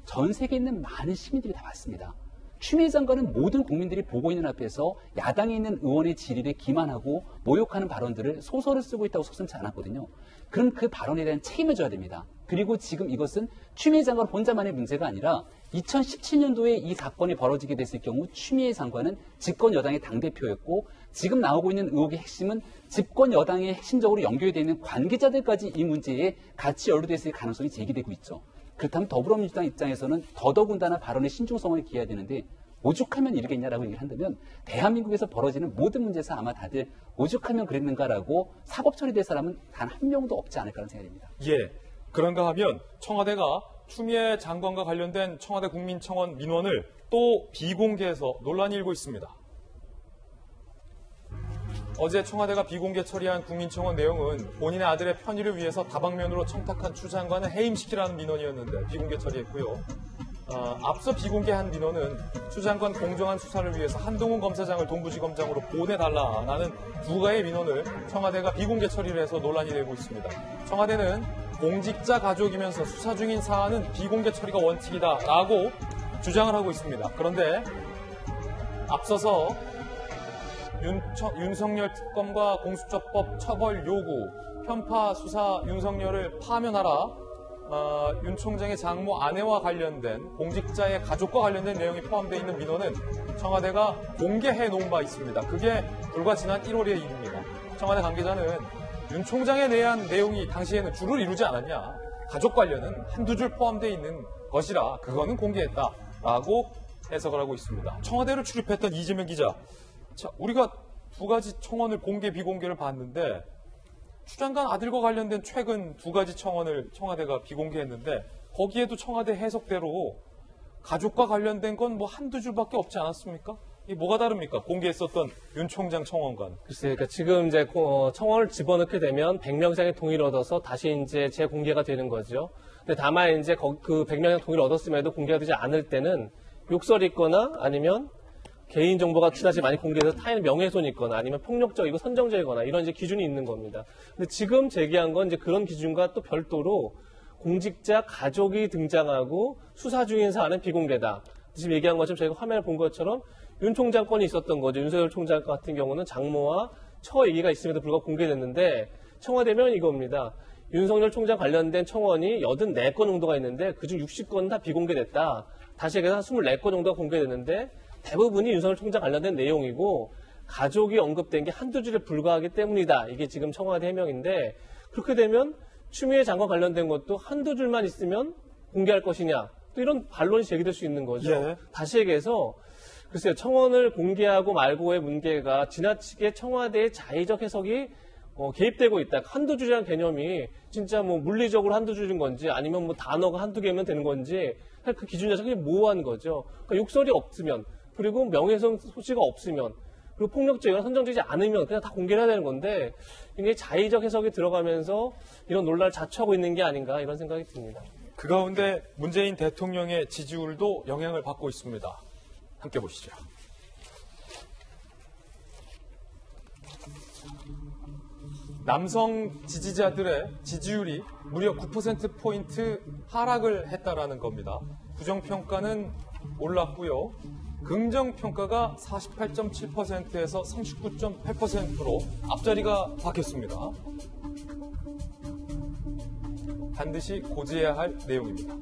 전 세계에 있는 많은 시민들이 다 봤습니다. 추미애 장관은 모든 국민들이 보고 있는 앞에서 야당에 있는 의원의 질의에 기만하고 모욕하는 발언들을 소설을 쓰고 있다고 서슴지 않았거든요. 그럼 그 발언에 대한 책임을 져야 됩니다. 그리고 지금 이것은 추미애 장관 혼자만의 문제가 아니라 2017년도에 이 사건이 벌어지게 됐을 경우 추미애 장관은 집권 여당의 당대표였고 지금 나오고 있는 의혹의 핵심은 집권 여당의 핵심적으로 연결되어 있는 관계자들까지 이 문제에 같이 연루됐을 가능성이 제기되고 있죠. 그렇다면 더불어민주당 입장에서는 더더군다나 발언의 신중성을 기해야 되는데 오죽하면 이러겠냐라고 얘기를 한다면 대한민국에서 벌어지는 모든 문제에서 아마 다들 오죽하면 그랬는가라고 사법 처리될 사람은 단 한 명도 없지 않을까라는 생각입니다. 예. 그런가 하면 청와대가 추미애 장관과 관련된 청와대 국민청원 민원을 또 비공개해서 논란이 일고 있습니다. 어제 청와대가 비공개 처리한 국민청원 내용은 본인의 아들의 편의를 위해서 다방면으로 청탁한 추 장관을 해임시키라는 민원이었는데 비공개 처리했고요. 앞서 비공개한 민원은 추 장관 공정한 수사를 위해서 한동훈 검사장을 동부지검장으로 보내달라라는 두 가지의 민원을 청와대가 비공개 처리를 해서 논란이 되고 있습니다. 청와대는 공직자 가족이면서 수사 중인 사안은 비공개 처리가 원칙이다라고 주장을 하고 있습니다. 그런데 앞서서 윤석열 특검과 공수처법 처벌 요구, 편파 수사 윤석열을 파면하라, 윤 총장의 장모 아내와 관련된 공직자의 가족과 관련된 내용이 포함되어 있는 민원은 청와대가 공개해 놓은 바 있습니다. 그게 불과 지난 1월의 일입니다. 청와대 관계자는 윤 총장에 대한 내용이 당시에는 줄을 이루지 않았냐, 가족 관련은 한두 줄 포함되어 있는 것이라 그거는 공개했다라고 해석을 하고 있습니다. 청와대를 출입했던 이재명 기자, 자, 우리가 두 가지 청원을 공개 비공개를 봤는데 추 장관 아들과 관련된 최근 두 가지 청원을 청와대가 비공개했는데 거기에도 청와대 해석대로 가족과 관련된 건 뭐 한두 줄밖에 없지 않았습니까? 이게 뭐가 다릅니까? 공개했었던 윤 총장 청원과는. 글쎄, 그러니까 지금 이제 청원을 집어넣게 되면 100명장의 동의를 얻어서 다시 이제 재공개가 되는 거죠. 근데 다만 이제 그 100명장 동의를 얻었음에도 공개가 되지 않을 때는 욕설이 있거나 아니면 개인정보가 지나치게 많이 공개돼서 타인의 명예훼손이 있거나 아니면 폭력적이고 선정적이거나 이런 이제 기준이 있는 겁니다. 근데 지금 제기한 건 이제 그런 기준과 또 별도로 공직자 가족이 등장하고 수사 중인 사안은 비공개다. 지금 얘기한 것처럼 저희가 화면을 본 것처럼 윤 총장 건이 있었던 거죠. 윤석열 총장 같은 경우는 장모와 처 얘기가 있음에도 불구하고 공개됐는데 청와대면 이겁니다. 윤석열 총장 관련된 청원이 84건 정도가 있는데 그중 60건은 다 비공개됐다. 다시 얘기해서 한 24건 정도가 공개됐는데 대부분이 윤석열 총장 관련된 내용이고 가족이 언급된 게 한두 줄에 불과하기 때문이다. 이게 지금 청와대 해명인데 그렇게 되면 추미애 장관 관련된 것도 한두 줄만 있으면 공개할 것이냐. 또 이런 반론이 제기될 수 있는 거죠. 예. 다시 얘기해서 글쎄요. 청원을 공개하고 말고의 문제가 지나치게 청와대의 자의적 해석이 개입되고 있다. 한두 줄이라는 개념이 진짜 뭐 물리적으로 한두 줄인 건지 아니면 뭐 단어가 한두 개면 되는 건지 그 기준 자체가 모호한 거죠. 그러니까 욕설이 없으면 그리고 명예훼손 소지가 없으면 그리고 폭력적이거나 선정적이지 않으면 그냥 다 공개를 해야 되는 건데 이게 자의적 해석이 들어가면서 이런 논란을 자초하고 있는 게 아닌가 이런 생각이 듭니다. 그 가운데 문재인 대통령의 지지율도 영향을 받고 있습니다. 함께 보시죠. 남성 지지자들의 지지율이 무려 9%포인트 하락을 했다라는 겁니다. 부정평가는 올랐고요. 긍정평가가 48.7%에서 39.8%로 앞자리가 바뀌었습니다. 반드시 고지해야 할 내용입니다.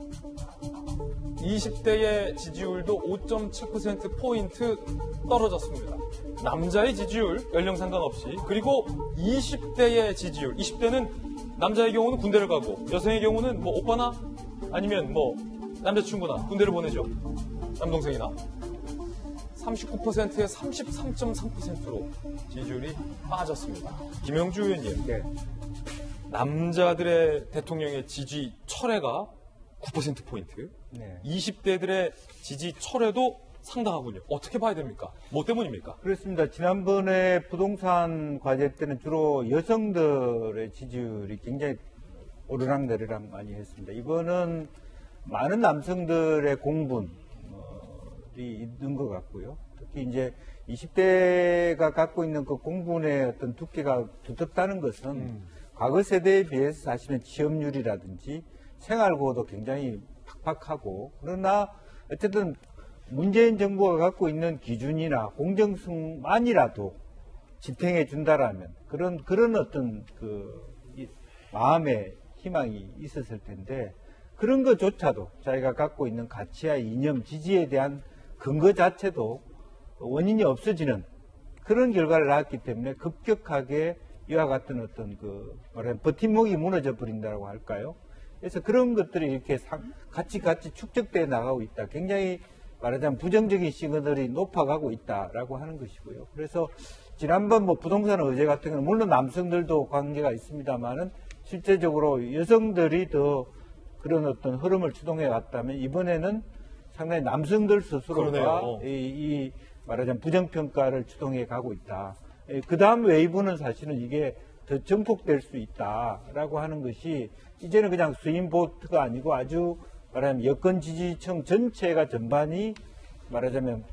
20대의 지지율도 5.7%포인트 떨어졌습니다. 남자의 지지율, 연령 상관없이, 그리고 20대의 지지율, 20대는 남자의 경우는 군대를 가고, 여성의 경우는 뭐 오빠나 아니면 뭐 남자친구나 군대를 보내죠. 남동생이나. 39%에 33.3%로 지지율이 빠졌습니다. 김영주 의원님, 네. 남자들의 대통령의 지지 철회가 9%포인트, 네. 20대들의 지지 철회도 상당하군요. 어떻게 봐야 됩니까? 뭐 때문입니까? 그렇습니다. 지난번에 부동산 과제 때는 주로 여성들의 지지율이 굉장히 오르락내리락 많이 했습니다. 이번은 많은 남성들의 공분이 있는 것 같고요. 특히 이제 20대가 갖고 있는 그 공분의 어떤 두께가 두텁다는 것은 과거 세대에 비해서 사실은 취업률이라든지 생활고도 굉장히 팍팍하고, 그러나 어쨌든 문재인 정부가 갖고 있는 기준이나 공정성만이라도 지탱해 준다라면 그런 어떤 마음의 희망이 있었을 텐데, 그런 것조차도 자기가 갖고 있는 가치와 이념, 지지에 대한 근거 자체도 원인이 없어지는 그런 결과를 낳았기 때문에 급격하게 이와 같은 어떤 버팀목이 무너져 버린다고 할까요? 그래서 그런 것들이 이렇게 같이 축적되어 나가고 있다. 굉장히 말하자면 부정적인 시그널이 높아가고 있다라고 하는 것이고요. 그래서 지난번 부동산 의제 같은 경우는 물론 남성들도 관계가 있습니다만은 실제적으로 여성들이 더 그런 어떤 흐름을 추동해 왔다면 이번에는 상당히 남성들 스스로가 이 말하자면 부정평가를 추동해 가고 있다. 그 다음 웨이브는 사실은 이게 더 증폭될 수 있다라고 하는 것이 이제는 그냥 스윙보트가 아니고 아주 말하자면 여권 지지층 전체가 전반이 말하자면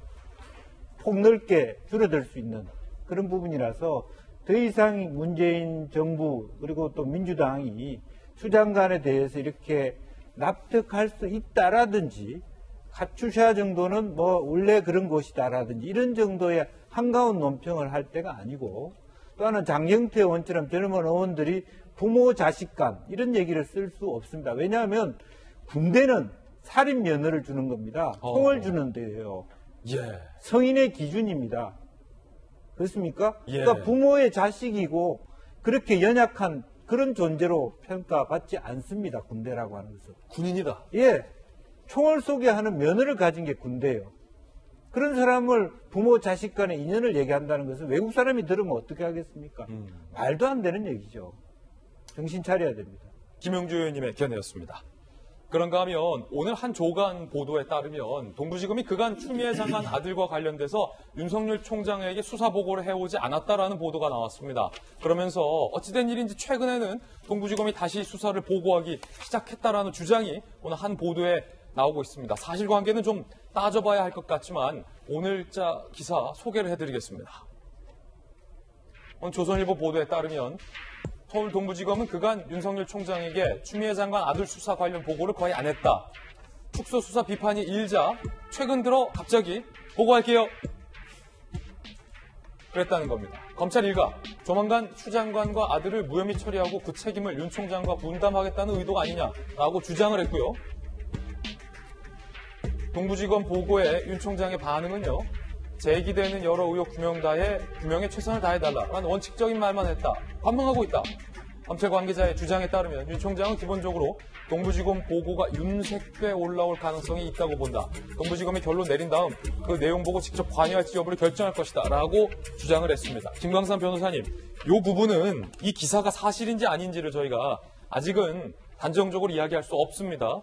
폭넓게 줄어들 수 있는 그런 부분이라서 더 이상 문재인 정부 그리고 또 민주당이 추 장관에 대해서 이렇게 납득할 수 있다라든지 카츄샤 정도는 원래 그런 것이다라든지 이런 정도의 한가운 논평을 할 때가 아니고, 또 하나는 장경태 의원처럼 젊은 의원들이 부모 자식 간 이런 얘기를 쓸 수 없습니다. 왜냐하면 군대는 살인 면허를 주는 겁니다. 총을 주는 데예요. 예. 성인의 기준입니다. 그렇습니까? 예. 그러니까 부모의 자식이고 그렇게 연약한 그런 존재로 평가받지 않습니다. 군대라고 하는 것은. 군인이다. 예. 총을 쏘게 하는 면허를 가진 게 군대예요. 그런 사람을 부모 자식 간의 인연을 얘기한다는 것은 외국 사람이 들으면 어떻게 하겠습니까? 말도 안 되는 얘기죠. 정신 차려야 됩니다. 김영주 의원님의 견해였습니다. 그런가 하면 오늘 한 조간 보도에 따르면 동부지검이 그간 추미애 장관 아들과 관련돼서 윤석열 총장에게 수사 보고를 해오지 않았다라는 보도가 나왔습니다. 그러면서 어찌된 일인지 최근에는 동부지검이 다시 수사를 보고하기 시작했다라는 주장이 오늘 한 보도에 나오고 있습니다. 사실관계는 좀 따져봐야 할 것 같지만 오늘자 기사 소개를 해드리겠습니다. 오늘 조선일보 보도에 따르면 서울 동부지검은 그간 윤석열 총장에게 추미애 장관 아들 수사 관련 보고를 거의 안 했다. 축소수사 비판이 일자 최근 들어 갑자기 보고할게요. 그랬다는 겁니다. 검찰 일가 조만간 추 장관과 아들을 무혐의 처리하고 그 책임을 윤 총장과 분담하겠다는 의도가 아니냐라고 주장을 했고요. 동부지검 보고에 윤 총장의 반응은요. 제기되는 여러 의혹 규명에 최선을 다해달라라는 원칙적인 말만 했다. 관망하고 있다. 검찰 관계자의 주장에 따르면 윤 총장은 기본적으로 동부지검 보고가 윤색돼 올라올 가능성이 있다고 본다. 동부지검이 결론 내린 다음 그 내용 보고 직접 관여할지 여부를 결정할 것이다 라고 주장을 했습니다. 김광삼 변호사님, 이 부분은 이 기사가 사실인지 아닌지를 저희가 아직은 단정적으로 이야기할 수 없습니다.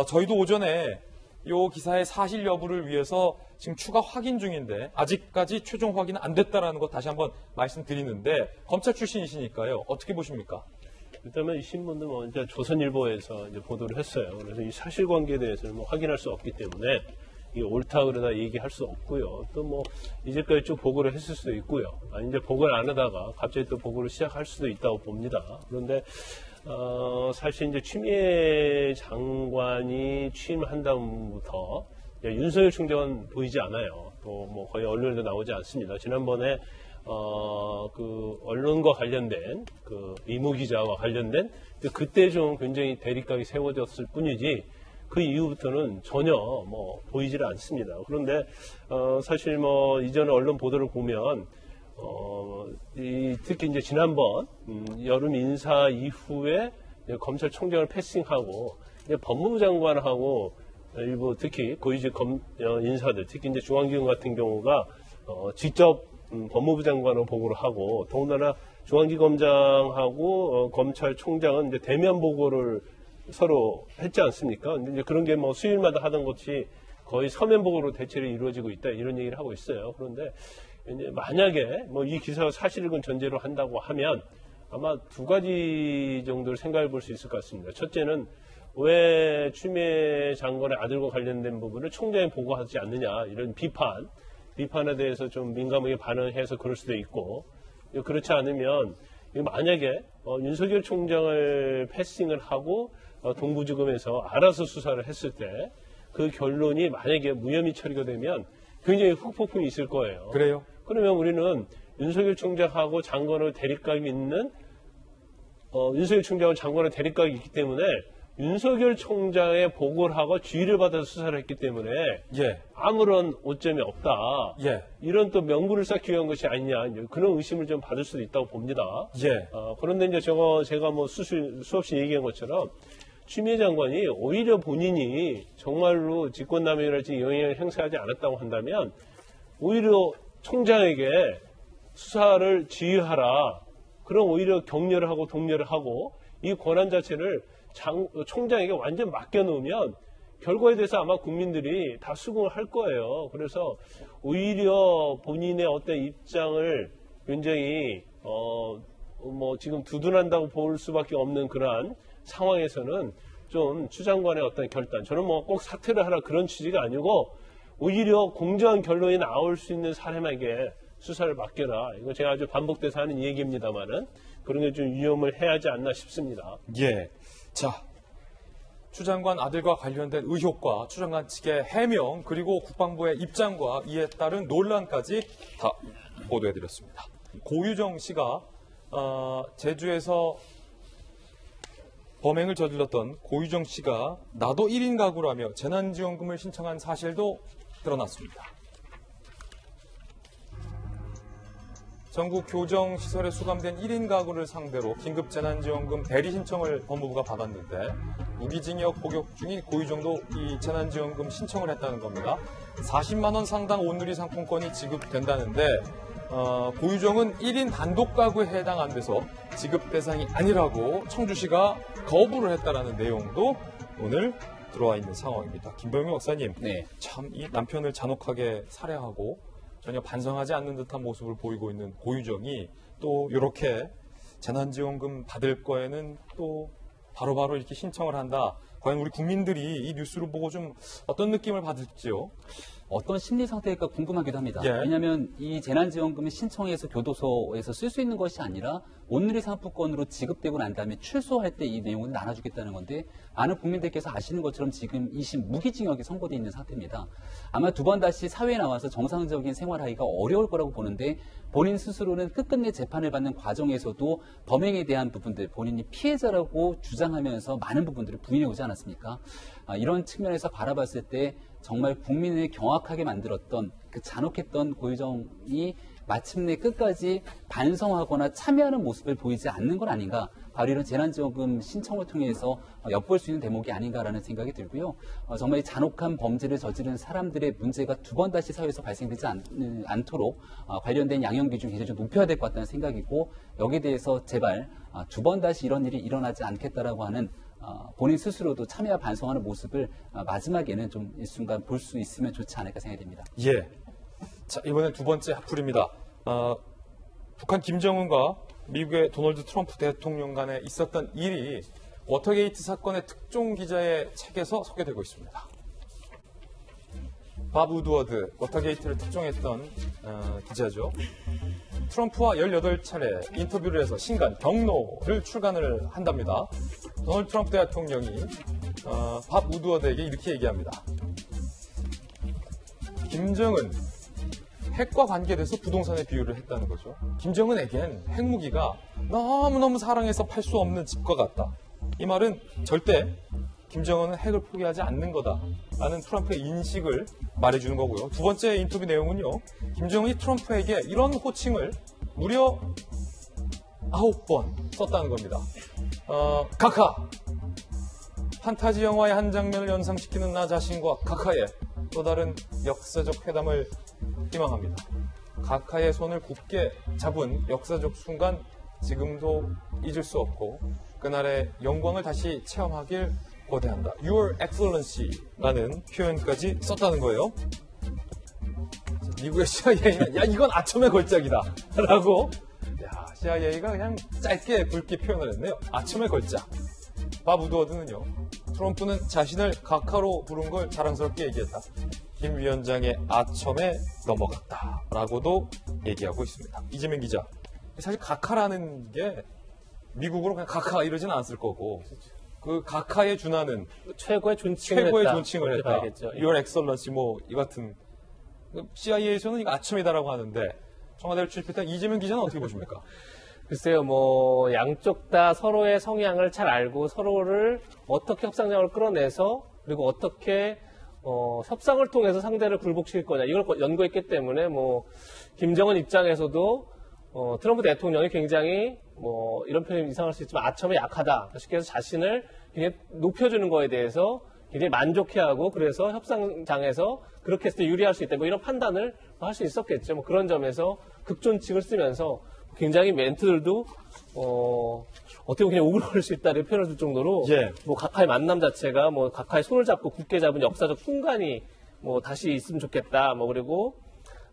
저희도 오전에 이 기사의 사실 여부를 위해서 지금 추가 확인 중인데 아직까지 최종 확인은 안 됐다라는 것 다시 한번 말씀드리는데 검찰 출신이시니까요. 어떻게 보십니까? 일단은 이 신문도 먼저 조선일보에서 이제 보도를 했어요. 그래서 이 사실관계에 대해서는 뭐 확인할 수 없기 때문에 이게 옳다 그러다 얘기할 수 없고요. 또 뭐 이제까지 쭉 보고를 했을 수도 있고요. 아니 이제 보고를 안 하다가 갑자기 또 보고를 시작할 수도 있다고 봅니다. 그런데 사실 이제 추미애 장관이 취임한 다음부터 윤석열 총장은 보이지 않아요. 또 뭐 거의 언론에도 나오지 않습니다. 지난번에 그 언론과 관련된 그 이모 기자와 관련된 그때 좀 굉장히 대립각이 세워졌을 뿐이지 그 이후부터는 전혀 뭐 보이질 않습니다. 그런데 사실 뭐 이전 언론 보도를 보면 특히 이제 지난번 여름 인사 이후에 검찰총장을 패싱하고 법무부 장관하고 일부 특히 고위직 인사들, 특히 이제 중앙지검 같은 경우가 직접 법무부 장관으로 보고를 하고 더군다나 중앙지검장하고 검찰총장은 이제 대면 보고를 서로 했지 않습니까? 근데 이제 그런 게 뭐 수요일마다 하던 것이 거의 서면 보고로 대체로 이루어지고 있다 이런 얘기를 하고 있어요. 그런데 이제 만약에 뭐 이 기사가 사실을 전제로 한다고 하면 아마 두 가지 정도를 생각해 볼 수 있을 것 같습니다. 첫째는 왜 추미애 장관의 아들과 관련된 부분을 총장이 보고하지 않느냐 이런 비판에 대해서 좀 민감하게 반응해서 그럴 수도 있고 그렇지 않으면 만약에 윤석열 총장을 패싱을 하고 동부지검에서 알아서 수사를 했을 때 그 결론이 만약에 무혐의 처리가 되면 굉장히 흑폭풍이 있을 거예요. 그래요? 그러면 우리는 윤석열 총장하고 장관의 대립각이 있는 윤석열 총장과 장관의 대립각이 있기 때문에 윤석열 총장의 보고를 하고 지휘를 받아서 수사를 했기 때문에 예. 아무런 오점이 없다. 예. 이런 또 명분을 쌓기 위한 것이 아니냐 그런 의심을 좀 받을 수도 있다고 봅니다. 예. 그런데 이제 제가 뭐 수없이 얘기한 것처럼 추미애 장관이 오히려 본인이 정말로 직권남용이랄지 영향을 행사하지 않았다고 한다면 오히려 총장에게 수사를 지휘하라. 그럼 오히려 격려를 하고 독려를 하고 이 권한 자체를 총장에게 완전 맡겨놓으면 결과에 대해서 아마 국민들이 다 수긍을 할 거예요. 그래서 오히려 본인의 어떤 입장을 굉장히 뭐 지금 두둔한다고 볼 수밖에 없는 그러한 상황에서는 좀 추 장관의 어떤 결단, 저는 뭐 꼭 사퇴를 하라 그런 취지가 아니고 오히려 공정한 결론이 나올 수 있는 사람에게 수사를 맡겨라. 이거 제가 아주 반복돼서 하는 얘기입니다만은 그런 게 좀 위험을 해야 하지 않나 싶습니다. 예. 자, 추 장관 아들과 관련된 의혹과 추 장관 측의 해명 그리고 국방부의 입장과 이에 따른 논란까지 다 보도해드렸습니다. 고유정 씨가 제주에서 범행을 저질렀던 고유정 씨가 나도 1인 가구라며 재난지원금을 신청한 사실도 드러났습니다. 전국 교정시설에 수감된 1인 가구를 상대로 긴급 재난지원금 대리 신청을 법무부가 받았는데 무기징역 복역 중인 고유정도 이 재난지원금 신청을 했다는 겁니다. 40만 원 상당 온누리 상품권이 지급된다는데 고유정은 1인 단독 가구에 해당 안 돼서 지급 대상이 아니라고 청주시가 거부를 했다라는 내용도 오늘 들어와 있는 상황입니다. 김병민 박사님, 네. 참 이 남편을 잔혹하게 살해하고 전혀 반성하지 않는 듯한 모습을 보이고 있는 고유정이 또 이렇게 재난지원금 받을 거에는 또 바로바로 이렇게 신청을 한다. 과연 우리 국민들이 이 뉴스를 보고 좀 어떤 느낌을 받을지요? 어떤 심리 상태일까 궁금하기도 합니다. 예. 왜냐하면 이 재난지원금을 신청해서 교도소에서 쓸 수 있는 것이 아니라 온누리 상품권으로 지급되고 난 다음에 출소할 때 이 내용을 나눠주겠다는 건데 많은 국민들께서 아시는 것처럼 지금 2심 무기징역이 선고되어 있는 상태입니다. 아마 두 번 다시 사회에 나와서 정상적인 생활하기가 어려울 거라고 보는데 본인 스스로는 끝끝내 재판을 받는 과정에서도 범행에 대한 부분들 본인이 피해자라고 주장하면서 많은 부분들을 부인해오지 않았습니까? 이런 측면에서 바라봤을 때 정말 국민을 경악하게 만들었던 그 잔혹했던 고유정이 마침내 끝까지 반성하거나 참여하는 모습을 보이지 않는 건 아닌가. 바로 이런 재난지원금 신청을 통해서 엿볼 수 있는 대목이 아닌가라는 생각이 들고요. 정말 이 잔혹한 범죄를 저지른 사람들의 문제가 두 번 다시 사회에서 발생되지 않도록 관련된 양형 기준 굉장히 좀 높여야 될 것 같다는 생각이고 여기에 대해서 제발 두 번 다시 이런 일이 일어나지 않겠다라고 하는 본인 스스로도 참여와 반성하는 모습을 마지막에는 좀 일순간 볼 수 있으면 좋지 않을까 생각이 됩니다. 예. 자, 이번엔 두 번째 핫플입니다. 북한 김정은과 미국의 도널드 트럼프 대통령 간에 있었던 일이 워터게이트 사건의 특종 기자의 책에서 소개되고 있습니다. 밥 우드워드, 워터게이트를 특종했던 기자죠. 트럼프와 18차례 인터뷰를 해서 신간 경로를 출간을 한답니다. 도널드 트럼프 대통령이 밥 우드워드에게 이렇게 얘기합니다. 김정은 핵과 관계돼서 부동산에 비유를 했다는 거죠. 김정은에겐 핵무기가 너무너무 사랑해서 팔 수 없는 집과 같다. 이 말은 절대 김정은은 핵을 포기하지 않는 거다라는 트럼프의 인식을 말해주는 거고요. 두 번째 인터뷰 내용은요. 김정은이 트럼프에게 이런 호칭을 무려 9번 썼다는 겁니다. 카카! 판타지 영화의 한 장면을 연상시키는 나 자신과 카카의 또 다른 역사적 회담을 희망합니다. 카카의 손을 굳게 잡은 역사적 순간 지금도 잊을 수 없고 그날의 영광을 다시 체험하길 고대한다. Your Excellency라는 표현까지 썼다는 거예요. 미국의 CIA는 야 이건 아첨의 걸작이다 라고 CIA가 그냥 짧게 굵게 표현을 했네요. 아첨의 걸작. 밥 우드워드는요. 트럼프는 자신을 카카로 부른 걸 자랑스럽게 얘기했다. 김 위원장의 아첨에 넘어갔다라고도 얘기하고 있습니다. 이재명 기자, 사실 카카라는 게 미국으로 그냥 카카 이러지는 않았을 거고 그 카카에 준하는 최고의 존칭을 했다. 봐야겠죠. Your Excellency 뭐 이 같은 CIA에서는 이거 아첨이다라고 하는데 청와대를 출입했던 이재명 기자는 어떻게 보십니까? 글쎄요, 뭐 양쪽 다 서로의 성향을 잘 알고 서로를 어떻게 협상장을 끌어내서 그리고 어떻게 협상을 통해서 상대를 굴복시킬 거냐 이걸 연구했기 때문에 뭐 김정은 입장에서도 트럼프 대통령이 굉장히 뭐 이런 표현이 이상할 수 있지만 아첨에 약하다. 쉽게 해서 자신을 굉장히 높여주는 거에 대해서 굉장히 만족해하고 그래서 협상장에서 그렇게 했을 때 유리할 수 있다. 뭐 이런 판단을 할 수 있었겠죠. 뭐 그런 점에서 극존칭을 쓰면서 굉장히 멘트들도 어떻게 보면 그냥 오글거릴 수 있다는 표현을 쓸 정도로 예. 뭐 각하의 만남 자체가 뭐 각하의 손을 잡고 굳게 잡은 역사적 순간이 뭐 다시 있으면 좋겠다. 뭐 그리고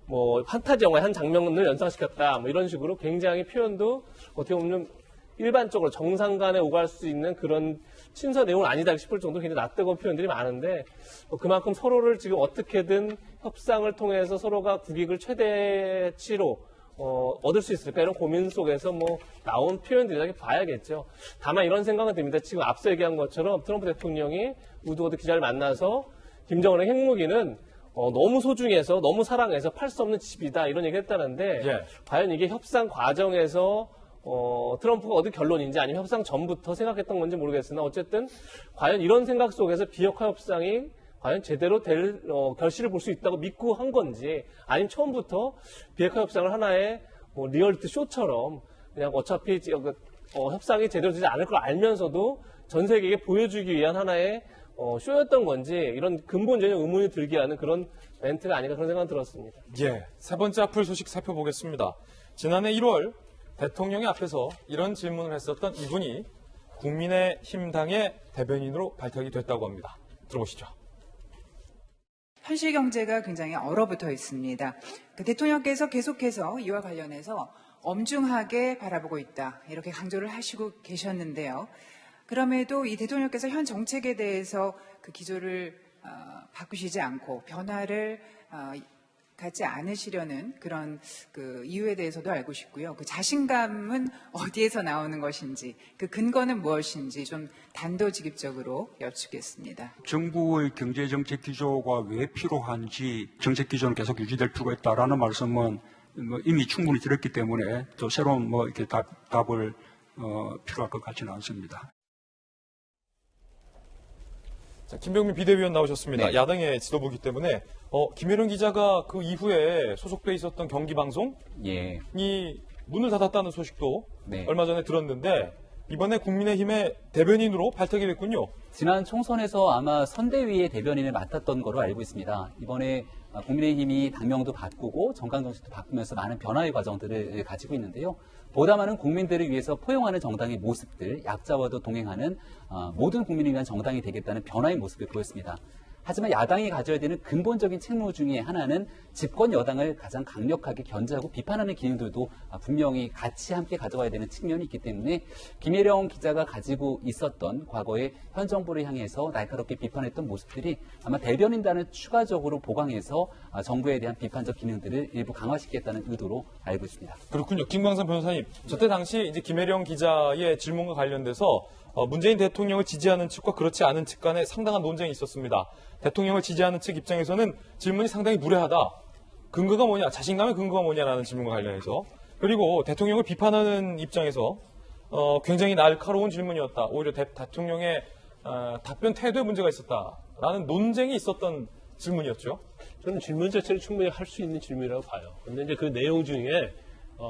뭐 판타지 영화의 한 장면을 연상시켰다. 뭐 이런 식으로 굉장히 표현도 어떻게 보면 일반적으로 정상 간에 오갈 수 있는 그런 친서 내용은 아니다 싶을 정도로 굉장히 낯뜨거운 표현들이 많은데 그만큼 서로를 지금 어떻게든 협상을 통해서 서로가 국익을 최대치로 얻을 수 있을까 이런 고민 속에서 뭐 나온 표현들이라고 봐야겠죠. 다만 이런 생각은 듭니다. 지금 앞서 얘기한 것처럼 트럼프 대통령이 우드워드 기자를 만나서 김정은의 핵무기는 너무 소중해서 너무 사랑해서 팔 수 없는 집이다 이런 얘기를 했다는데 예. 과연 이게 협상 과정에서 트럼프가 얻은 결론인지 아니면 협상 전부터 생각했던 건지 모르겠으나 어쨌든 과연 이런 생각 속에서 비핵화 협상이 과연 제대로 될 결실을 볼 수 있다고 믿고 한 건지 아니면 처음부터 비핵화 협상을 하나의 뭐 리얼리티 쇼처럼 그냥 어차피 협상이 제대로 되지 않을 걸 알면서도 전 세계에게 보여주기 위한 하나의 쇼였던 건지 이런 근본적인 의문이 들게 하는 그런 멘트가 아닌가 그런 생각이 들었습니다. 예, 세 번째 앞을 소식 살펴보겠습니다. 지난해 1월 대통령의 앞에서 이런 질문을 했었던 이분이 국민의힘당의 대변인으로 발탁이 됐다고 합니다. 들어보시죠. 현실 경제가 굉장히 얼어붙어 있습니다. 대통령께서 계속해서 이와 관련해서 엄중하게 바라보고 있다. 이렇게 강조를 하시고 계셨는데요. 그럼에도 이 대통령께서 현 정책에 대해서 그 기조를 바꾸시지 않고 변화를 갖지 않으시려는 그런 그 이유에 대해서도 알고 싶고요. 그 자신감은 어디에서 나오는 것인지, 그 근거는 무엇인지 좀 단도직입적으로 여쭙겠습니다. 정부의 경제정책 기조가 왜 필요한지 정책 기조는 계속 유지될 필요가 있다라는 말씀은 이미 충분히 드렸기 때문에 또 새로운 이렇게 답을 필요할 것 같지는 않습니다. 자, 김병민 비대위원 나오셨습니다. 네. 야당의 지도부이기 때문에 김혜령 기자가 그 이후에 소속돼 있었던 경기방송이 예. 문을 닫았다는 소식도 네. 얼마 전에 들었는데 이번에 국민의힘의 대변인으로 발탁이 됐군요. 지난 총선에서 아마 선대위의 대변인을 맡았던 거로 알고 있습니다. 이번에 국민의힘이 당명도 바꾸고 정강정책도 바꾸면서 많은 변화의 과정들을 가지고 있는데요. 보다 많은 국민들을 위해서 포용하는 정당의 모습들, 약자와도 동행하는 모든 국민을 위한 정당이 되겠다는 변화의 모습을 보였습니다. 하지만 야당이 가져야 되는 근본적인 책무 중에 하나는 집권 여당을 가장 강력하게 견제하고 비판하는 기능들도 분명히 같이 함께 가져가야 되는 측면이 있기 때문에 김혜령 기자가 가지고 있었던 과거의 현 정부를 향해서 날카롭게 비판했던 모습들이 아마 대변인단을 추가적으로 보강해서 정부에 대한 비판적 기능들을 일부 강화시키겠다는 의도로 알고 있습니다. 그렇군요. 김광선 변호사님, 저때 당시 이제 김혜령 기자의 질문과 관련돼서 문재인 대통령을 지지하는 측과 그렇지 않은 측 간에 상당한 논쟁이 있었습니다. 대통령을 지지하는 측 입장에서는 질문이 상당히 무례하다. 근거가 뭐냐, 자신감의 근거가 뭐냐라는 질문과 관련해서. 그리고 대통령을 비판하는 입장에서 굉장히 날카로운 질문이었다. 오히려 대통령의 답변 태도에 문제가 있었다라는 논쟁이 있었던 질문이었죠. 저는 질문 자체는 충분히 할 수 있는 질문이라고 봐요. 근데 이제 그 내용 중에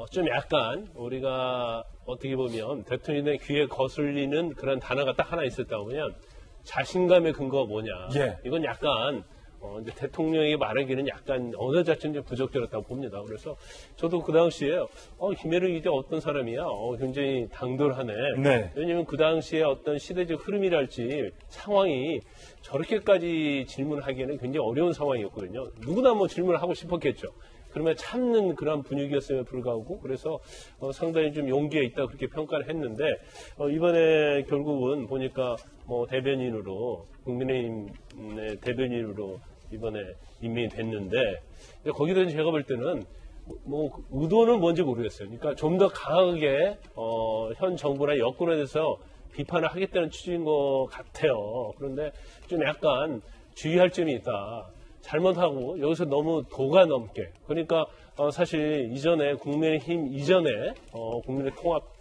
좀 약간 우리가 어떻게 보면 대통령의 귀에 거슬리는 그런 단어가 딱 하나 있었다고 하면 자신감의 근거가 뭐냐. 예. 이건 약간 이제 대통령이 말하기는 약간 언어 자체는 좀 부적절했다고 봅니다. 그래서 저도 그 당시에 김혜령 기자 어떤 사람이야? 굉장히 당돌하네. 네. 왜냐하면 그 당시에 어떤 시대적 흐름이랄지 상황이 저렇게까지 질문하기에는 굉장히 어려운 상황이었거든요. 누구나 뭐 질문을 하고 싶었겠죠. 그러면 참는 그런 분위기였음에 불구하고 그래서 상당히 좀 용기가 있다 그렇게 평가를 했는데 이번에 결국은 보니까 대변인으로 국민의힘의 대변인으로 이번에 임명이 됐는데 거기서 제가 볼 때는 의도는 뭔지 모르겠어요. 그러니까 좀 더 강하게 현 정부나 여권에 대해서 비판을 하겠다는 취지인 것 같아요. 그런데 좀 약간 주의할 점이 있다. 잘못하고 여기서 너무 도가 넘게 그러니까 사실 이전에 국민의힘 이전에 국민의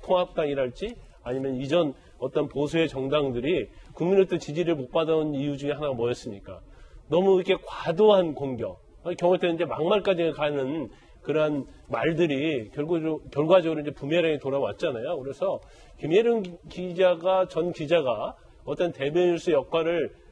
통합당이랄지 아니면 이전 어떤 보수의 정당들이 국민으로부터 지지를 못 받아온 이유 중에 하나가 뭐였습니까? 너무 이렇게 과도한 공격 경우에 때는 이제 막말까지 가는 그러한 말들이 결과적으로 이제 부메랑이 돌아왔잖아요. 그래서 김혜령 기자가 전 기자가 어떤 대변인으로서 역할을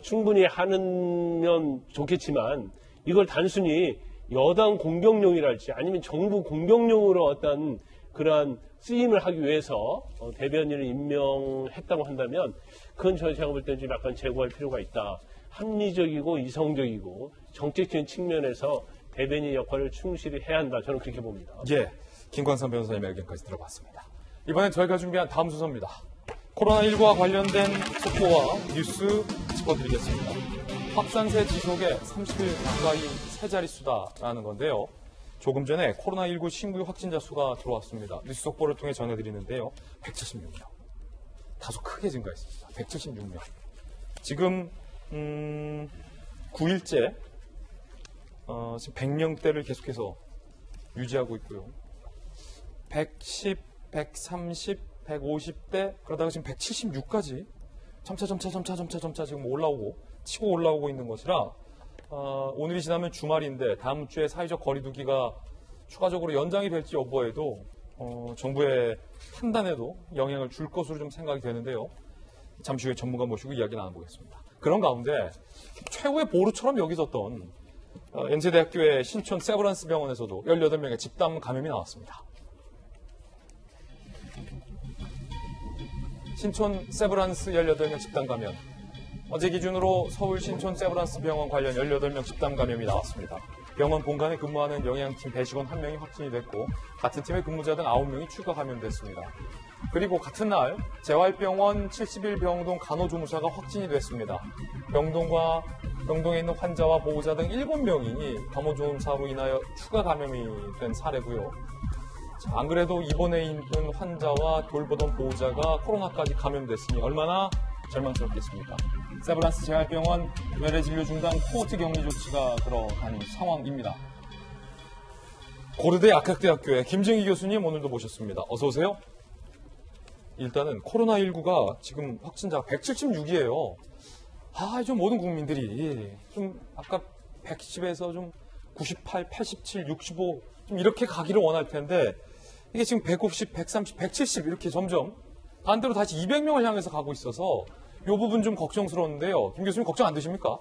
충분히 하면 좋겠지만 이걸 단순히 여당 공격용이랄지 아니면 정부 공격용으로 어떤 그러한 쓰임을 하기 위해서 대변인을 임명했다고 한다면 그건 제가 볼 때는 좀 약간 제고할 필요가 있다. 합리적이고 이성적이고 정책적인 측면에서 대변인 역할을 충실히 해야 한다. 저는 그렇게 봅니다. 예, 김광선 변호사님의 의견까지 들어봤습니다. 이번엔 저희가 준비한 다음 순서입니다. 코로나19와 관련된 속보와 뉴스 짚어드리겠습니다. 확산세 지속에 30일 가까이 세 자릿수다라는 건데요. 조금 전에 코로나19 신규 확진자 수가 들어왔습니다. 뉴스 속보를 통해 전해드리는데요. 176명. 다소 크게 증가했습니다. 176명. 지금 9일째 지금 100명대를 계속해서 유지하고 있고요. 110, 130, 150대 그러다가 지금 176까지 점차 지금 치고 올라오고 있는 것이라 오늘이 지나면 주말인데 다음 주에 사회적 거리두기가 추가적으로 연장이 될지 여부에도 정부의 판단에도 영향을 줄 것으로 좀 생각이 되는데요. 잠시 후에 전문가 모시고 이야기 나눠보겠습니다. 그런 가운데 최후의 보루처럼 여기졌던 연세대학교의 신촌 세브란스 병원에서도 18명의 집단 감염이 나왔습니다. 신촌 세브란스 18명 집단 감염. 어제 기준으로 서울 신촌 세브란스 병원 관련 18명 집단 감염이 나왔습니다. 병원 본관에 근무하는 영양팀 배식원 1명이 확진이 됐고 같은 팀의 근무자 등 9명이 추가 감염됐습니다. 그리고 같은 날 재활병원 71병동 간호조무사가 확진이 됐습니다. 병동에 있는 환자와 보호자 등 7명이 간호조무사로 인하여 추가 감염이 된 사례고요. 자, 안 그래도 입원해 있는 환자와 돌보던 보호자가 코로나까지 감염됐으니 얼마나 절망스럽겠습니까? 세브란스 재활병원 외래 진료 중단 코호트 격리 조치가 들어간 상황입니다. 고려대 약학대학교의 김정희 교수님 오늘도 모셨습니다. 어서 오세요. 일단은 코로나19가 지금 확진자가 176이에요. 좀 모든 국민들이 좀 아까 110에서 좀 98, 87, 65 좀 이렇게 가기를 원할 텐데 이게 지금 150, 130, 170 이렇게 점점 반대로 다시 200명을 향해서 가고 있어서 이 부분 좀 걱정스러운데요. 김 교수님 걱정 안 되십니까?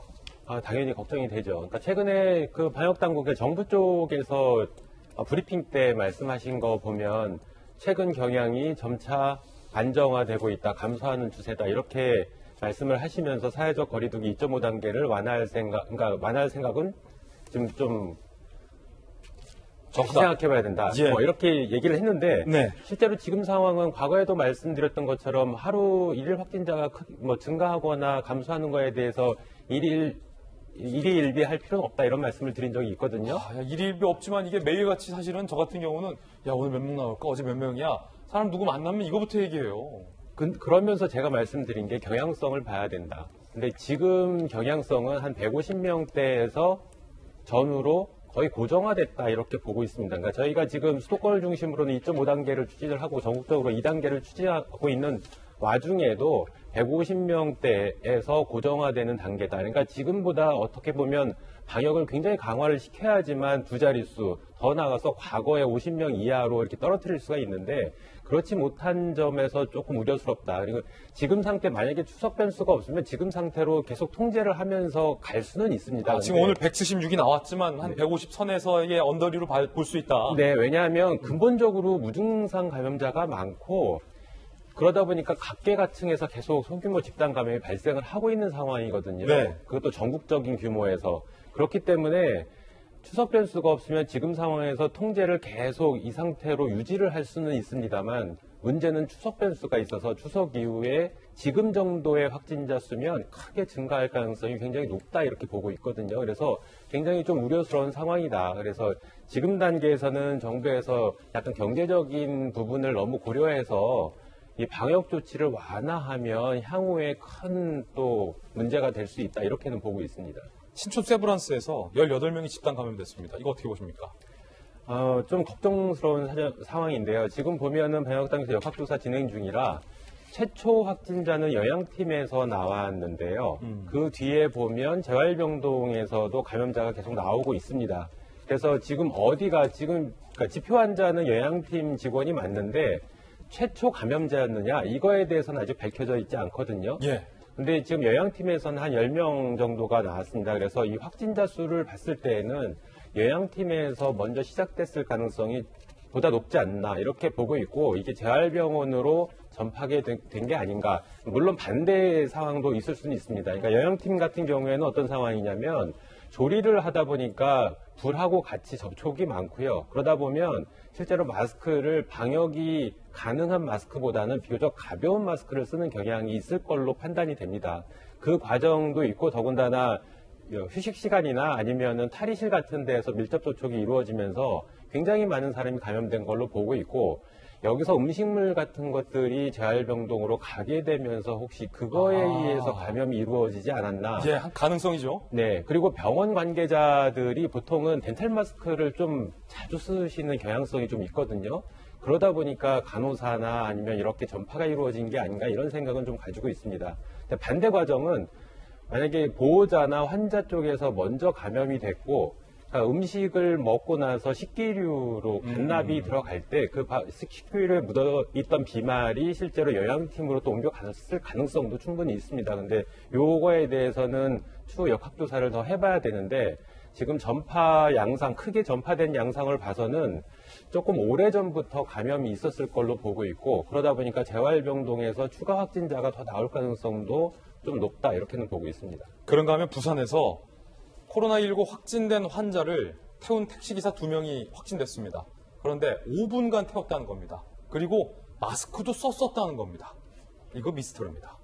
당연히 걱정이 되죠. 그러니까 최근에 그 방역당국 정부 쪽에서 브리핑 때 말씀하신 거 보면 최근 경향이 점차 안정화되고 있다, 감소하는 추세다 이렇게 말씀을 하시면서 사회적 거리두기 2.5단계를 완화할 생각은 지금 좀 생각해봐야 된다. 예. 이렇게 얘기를 했는데 네. 실제로 지금 상황은 과거에도 말씀드렸던 것처럼 하루 일일 확진자가 증가하거나 감소하는 거에 대해서 일희일비할 필요는 없다 이런 말씀을 드린 적이 있거든요. 일일비 없지만 이게 매일같이 사실은 저 같은 경우는 야 오늘 몇 명 나올까 어제 몇 명이야 사람 누구 만나면 이거부터 얘기해요. 그러면서 제가 말씀드린 게 경향성을 봐야 된다. 근데 지금 경향성은 한 150명대에서 전후로 거의 고정화됐다 이렇게 보고 있습니다. 그러니까 저희가 지금 수도권을 중심으로는 2.5단계를 추진을 하고 전국적으로 2단계를 추진하고 있는 와중에도 150명대에서 고정화되는 단계다. 그러니까 지금보다 어떻게 보면 방역을 굉장히 강화를 시켜야지만 두 자릿수, 더 나아가서 과거의 50명 이하로 이렇게 떨어뜨릴 수가 있는데 그렇지 못한 점에서 조금 우려스럽다. 그리고 지금 상태 만약에 추석 변수가 없으면 지금 상태로 계속 통제를 하면서 갈 수는 있습니다. 지금 오늘 176이 나왔지만 한 150 선에서의 언더리로 볼 수 있다. 네, 왜냐하면 근본적으로 무증상 감염자가 많고 그러다 보니까 각계각층에서 계속 소규모 집단 감염이 발생을 하고 있는 상황이거든요. 네. 그것도 전국적인 규모에서. 그렇기 때문에 추석 변수가 없으면 지금 상황에서 통제를 계속 이 상태로 유지를 할 수는 있습니다만 문제는 추석 변수가 있어서 추석 이후에 지금 정도의 확진자 수면 크게 증가할 가능성이 굉장히 높다 이렇게 보고 있거든요. 그래서 굉장히 좀 우려스러운 상황이다. 그래서 지금 단계에서는 정부에서 약간 경제적인 부분을 너무 고려해서 이 방역 조치를 완화하면 향후에 큰 또 문제가 될 수 있다. 이렇게는 보고 있습니다. 신촌 세브란스에서 18명이 집단 감염됐습니다. 이거 어떻게 보십니까? 좀 걱정스러운 상황인데요. 지금 보면은 방역당에서 역학조사 진행 중이라 최초 확진자는 영양팀에서 나왔는데요. 그 뒤에 보면 재활병동에서도 감염자가 계속 나오고 있습니다. 그래서 지금 그러니까 지표 환자는 영양팀 직원이 맞는데 최초 감염자였느냐 이거에 대해서는 아직 밝혀져 있지 않거든요. 예. 근데 지금 영양팀에서는 한 10명 정도가 나왔습니다. 그래서 이 확진자 수를 봤을 때에는 영양팀에서 먼저 시작됐을 가능성이 보다 높지 않나 이렇게 보고 있고 이게 재활병원으로 전파가 된 게 아닌가. 물론 반대 상황도 있을 수는 있습니다. 그러니까 영양팀 같은 경우에는 어떤 상황이냐면 조리를 하다 보니까 불하고 같이 접촉이 많고요. 그러다 보면 실제로 마스크를 방역이 가능한 마스크보다는 비교적 가벼운 마스크를 쓰는 경향이 있을 걸로 판단이 됩니다. 그 과정도 있고 더군다나 휴식 시간이나 아니면은 탈의실 같은 데에서 밀접 접촉이 이루어지면서 굉장히 많은 사람이 감염된 걸로 보고 있고 여기서 음식물 같은 것들이 재활병동으로 가게 되면서 혹시 그거에 의해서 감염이 이루어지지 않았나. 예, 가능성이죠. 네. 그리고 병원 관계자들이 보통은 덴탈 마스크를 좀 자주 쓰시는 경향성이 좀 있거든요. 그러다 보니까 간호사나 아니면 이렇게 전파가 이루어진 게 아닌가 이런 생각은 좀 가지고 있습니다. 근데 반대 과정은 만약에 보호자나 환자 쪽에서 먼저 감염이 됐고 그러니까 음식을 먹고 나서 식기류로 반납이 들어갈 때 그 식기류에 묻어있던 비말이 실제로 영양팀으로 또 옮겨갔을 가능성도 충분히 있습니다. 근데 요거에 대해서는 추후 역학조사를 더 해봐야 되는데 지금 전파 양상, 크게 전파된 양상을 봐서는 조금 오래전부터 감염이 있었을 걸로 보고 있고 그러다 보니까 재활병동에서 추가 확진자가 더 나올 가능성도 좀 높다 이렇게는 보고 있습니다. 그런가 하면 부산에서 코로나19 확진된 환자를 태운 택시기사 2명이 확진됐습니다. 그런데 5분간 태웠다는 겁니다. 그리고 마스크도 썼었다는 겁니다. 이거 미스터리입니다.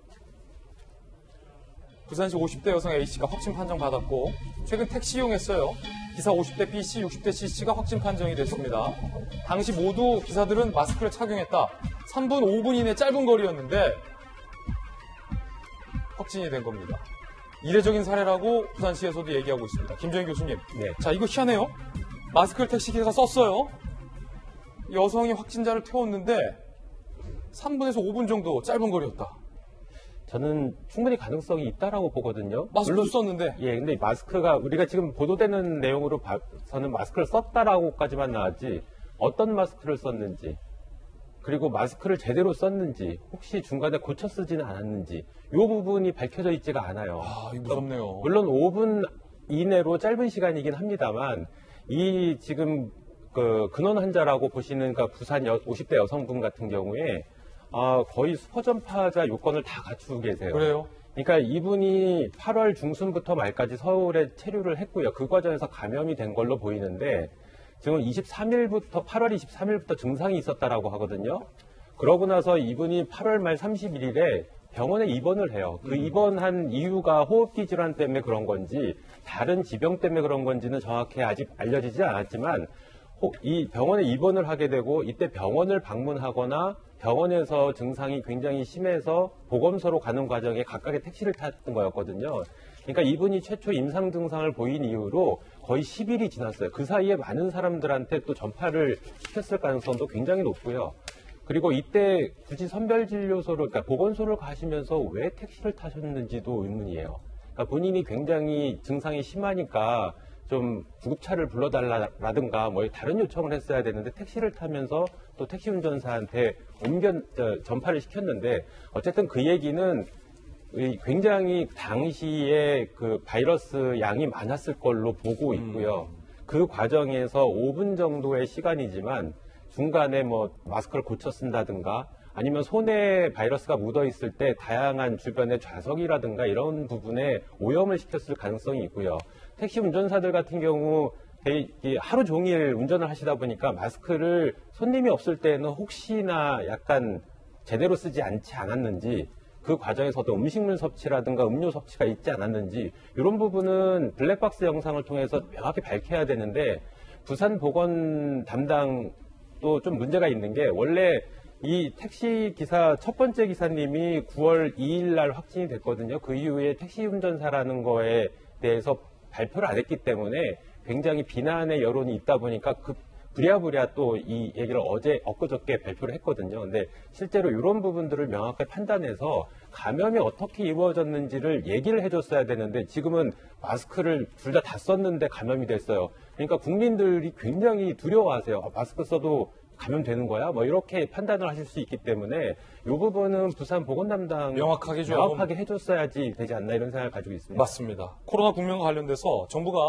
부산시 50대 여성 A씨가 확진 판정받았고 최근 택시 이용했어요. 기사 50대 B씨, 60대 C씨가 확진 판정이 됐습니다. 당시 모두 기사들은 마스크를 착용했다. 3분, 5분 이내 짧은 거리였는데 확진이 된 겁니다. 이례적인 사례라고 부산시에서도 얘기하고 있습니다. 김정인 교수님. 네. 자, 이거 희한해요. 마스크를 택시기사가 썼어요. 여성이 확진자를 태웠는데 3분에서 5분 정도 짧은 거리였다. 저는 충분히 가능성이 있다라고 보거든요. 마스크도 썼는데. 예, 근데 마스크가 우리가 지금 보도되는 내용으로 봐서는 마스크를 썼다라고까지만 나왔지 어떤 마스크를 썼는지 그리고 마스크를 제대로 썼는지 혹시 중간에 고쳐 쓰지는 않았는지 이 부분이 밝혀져 있지가 않아요. 아, 이거 무섭네요. 물론 5분 이내로 짧은 시간이긴 합니다만 이 지금 그 근원 환자라고 보시는 그 부산 50대 여성분 같은 경우에 거의 슈퍼전파자 요건을 다 갖추고 계세요. 그래요? 그러니까 이분이 8월 중순부터 말까지 서울에 체류를 했고요. 그 과정에서 감염이 된 걸로 보이는데 지금 8월 23일부터 증상이 있었다라고 하거든요. 그러고 나서 이분이 8월 말 31일에 병원에 입원을 해요. 그 입원한 이유가 호흡기 질환 때문에 그런 건지 다른 지병 때문에 그런 건지는 정확히 아직 알려지지 않았지만 이 병원에 입원을 하게 되고 이때 병원을 방문하거나 병원에서 증상이 굉장히 심해서 보건소로 가는 과정에 각각의 택시를 탔던 거였거든요. 그러니까 이분이 최초 임상 증상을 보인 이후로 거의 10일이 지났어요. 그 사이에 많은 사람들한테 또 전파를 시켰을 가능성도 굉장히 높고요. 그리고 이때 굳이 선별진료소를, 그러니까 보건소를 가시면서 왜 택시를 타셨는지도 의문이에요. 그러니까 본인이 굉장히 증상이 심하니까 좀 구급차를 불러달라든가 뭐 다른 요청을 했어야 되는데 택시를 타면서 또 택시 운전사한테 전파를 시켰는데 어쨌든 그 얘기는 굉장히 당시에 그 바이러스 양이 많았을 걸로 보고 있고요. 그 과정에서 5분 정도의 시간이지만 중간에 뭐 마스크를 고쳐 쓴다든가 아니면 손에 바이러스가 묻어 있을 때 다양한 주변의 좌석이라든가 이런 부분에 오염을 시켰을 가능성이 있고요. 택시 운전사들 같은 경우 하루 종일 운전을 하시다 보니까 마스크를 손님이 없을 때는 혹시나 약간 제대로 쓰지 않았는지 그 과정에서도 음식물 섭취라든가 음료 섭취가 있지 않았는지 이런 부분은 블랙박스 영상을 통해서 명확히 밝혀야 되는데 부산 보건 담당도 좀 문제가 있는 게 원래 이 택시 기사 첫 번째 기사님이 9월 2일 날 확진이 됐거든요. 그 이후에 택시 운전사라는 거에 대해서 발표를 안 했기 때문에 굉장히 비난의 여론이 있다 보니까 부랴부랴 또 이 얘기를 엊그저께 발표를 했거든요. 근데 실제로 이런 부분들을 명확하게 판단해서 감염이 어떻게 이루어졌는지를 얘기를 해줬어야 되는데 지금은 마스크를 둘 다 썼는데 감염이 됐어요. 그러니까 국민들이 굉장히 두려워하세요. 마스크 써도 감염되는 거야? 뭐 이렇게 판단을 하실 수 있기 때문에 이 부분은 부산 보건담당 명확하게 해줬어야지 되지 않나 이런 생각을 가지고 있습니다. 맞습니다. 코로나 국면과 관련돼서 정부가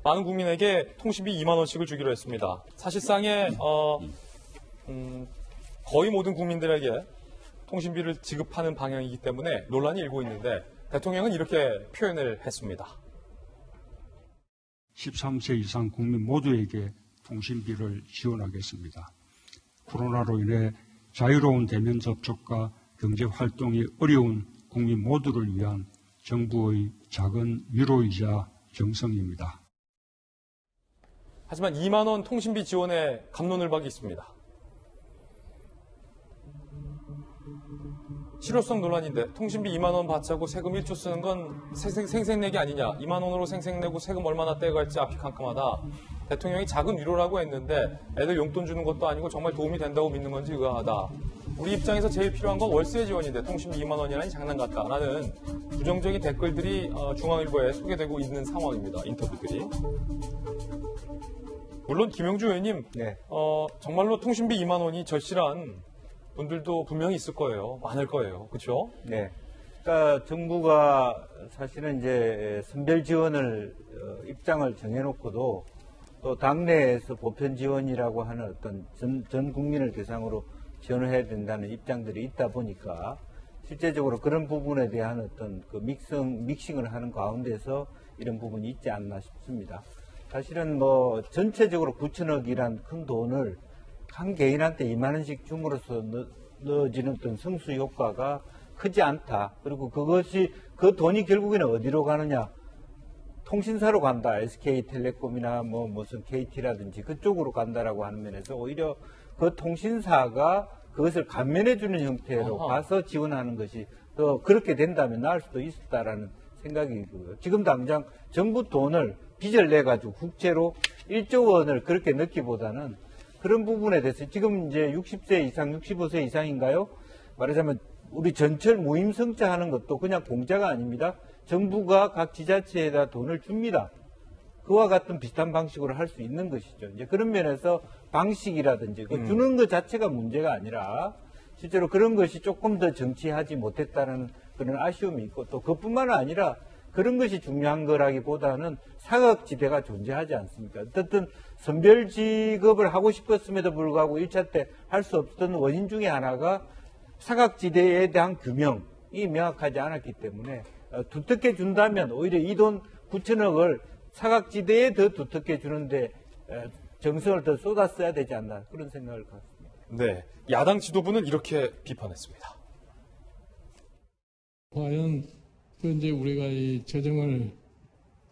많은 국민에게 통신비 2만 원씩을 주기로 했습니다. 사실상의 거의 모든 국민들에게 통신비를 지급하는 방향이기 때문에 논란이 일고 있는데 대통령은 이렇게 표현을 했습니다. 13세 이상 국민 모두에게 통신비를 지원하겠습니다. 코로나로 인해 자유로운 대면 접촉과 경제 활동이 어려운 국민 모두를 위한 정부의 작은 위로이자 정성입니다. 하지만 2만 원 통신비 지원에 갑론을박이 있습니다. 실효성 논란인데 통신비 2만 원 받자고 세금 1조 쓰는 건 생색내기 아니냐. 2만 원으로 생색내고 세금 얼마나 떼갈지 앞이 깜깜하다. 대통령이 작은 위로라고 했는데 애들 용돈 주는 것도 아니고 정말 도움이 된다고 믿는 건지 의아하다. 우리 입장에서 제일 필요한 건 월세 지원인데 통신비 2만 원이라니 장난 같다라는 부정적인 댓글들이 중앙일보에 소개되고 있는 상황입니다. 인터뷰들이. 물론 김영주 의원님, 네. 정말로 통신비 2만 원이 절실한 분들도 분명히 있을 거예요. 많을 거예요. 그렇죠? 네. 그러니까 정부가 사실은 이제 선별 지원을 입장을 정해놓고도 또 당내에서 보편 지원이라고 하는 어떤 전 국민을 대상으로 지원을 해야 된다는 입장들이 있다 보니까 실제적으로 그런 부분에 대한 어떤 그 믹싱을 하는 가운데서 이런 부분이 있지 않나 싶습니다. 사실은 뭐 전체적으로 9천억이란 큰 돈을 한 개인한테 2만 원씩 줌으로써 넣어지는 어떤 성수 효과가 크지 않다. 그리고 그것이 그 돈이 결국에는 어디로 가느냐? 통신사로 간다. SK텔레콤이나 뭐 무슨 KT라든지 그쪽으로 간다라고 하는 면에서 오히려 그 통신사가 그것을 감면해주는 형태로 가서 지원하는 것이 더 그렇게 된다면 나을 수도 있었다라는 생각이고요. 지금 당장 정부 돈을 빚을 내가지고 국채로 1조 원을 그렇게 넣기보다는 그런 부분에 대해서 지금 이제 60세 이상, 65세 이상인가요? 말하자면 우리 전철 무임승차 하는 것도 그냥 공짜가 아닙니다. 정부가 각 지자체에다 돈을 줍니다. 그와 같은 비슷한 방식으로 할 수 있는 것이죠. 이제 그런 면에서 방식이라든지 그 주는 것 자체가 문제가 아니라 실제로 그런 것이 조금 더 정치하지 못했다는 그런 아쉬움이 있고 또 그뿐만 아니라 그런 것이 중요한 거라기보다는 사각지대가 존재하지 않습니까? 어쨌든 선별 직업을 하고 싶었음에도 불구하고 1차 때 할 수 없었던 원인 중에 하나가 사각지대에 대한 규명이 명확하지 않았기 때문에 두텁게 준다면 오히려 이 돈 9천억을 사각지대에 더 두텁게 주는데 정성을 더 쏟았어야 되지 않나 그런 생각을 갖습니다. 네, 야당 지도부는 이렇게 비판했습니다. 과연 현재 우리가 이 재정을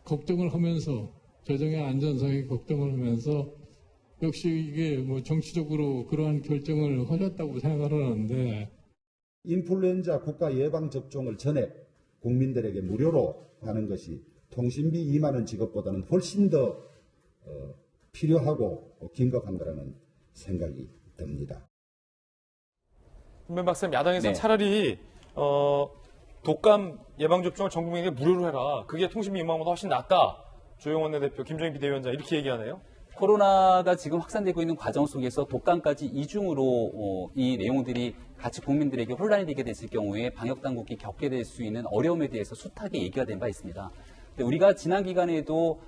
걱정을 하면서 재정의 안전성에 걱정을 하면서 역시 이게 뭐 정치적으로 그러한 결정을 하셨다고 생각을 하는데 인플루엔자 국가 예방 접종을 전에 국민들에게 무료로 하는 것이 통신비 2만 원 지급보다는 훨씬 더 필요하고 긴급한 거라는 생각이 듭니다. 김변 박사님, 야당에서 네. 차라리 독감 예방접종을 전 국민에게 무료로 해라. 그게 통신비 2만 원보다 훨씬 낫다. 조영원 대표, 김종인 비대위원장 이렇게 얘기하네요. 코로나가 지금 확산되고 있는 과정 속에서 독감까지 이중으로 이 내용들이 같이 국민들에게 혼란이 되게 됐을 경우에 방역당국이 겪게 될 수 있는 어려움에 대해서 숱하게 얘기가 된 바 있습니다. 근데 우리가 지난 기간에도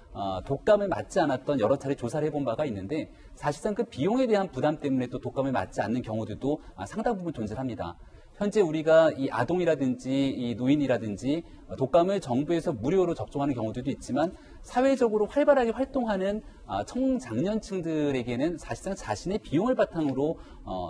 독감을 맞지 않았던 여러 차례 조사를 해본 바가 있는데 사실상 그 비용에 대한 부담 때문에 또 독감을 맞지 않는 경우들도 상당 부분 존재합니다. 현재 우리가 이 아동이라든지 이 노인이라든지 독감을 정부에서 무료로 접종하는 경우들도 있지만 사회적으로 활발하게 활동하는 청장년층들에게는 사실상 자신의 비용을 바탕으로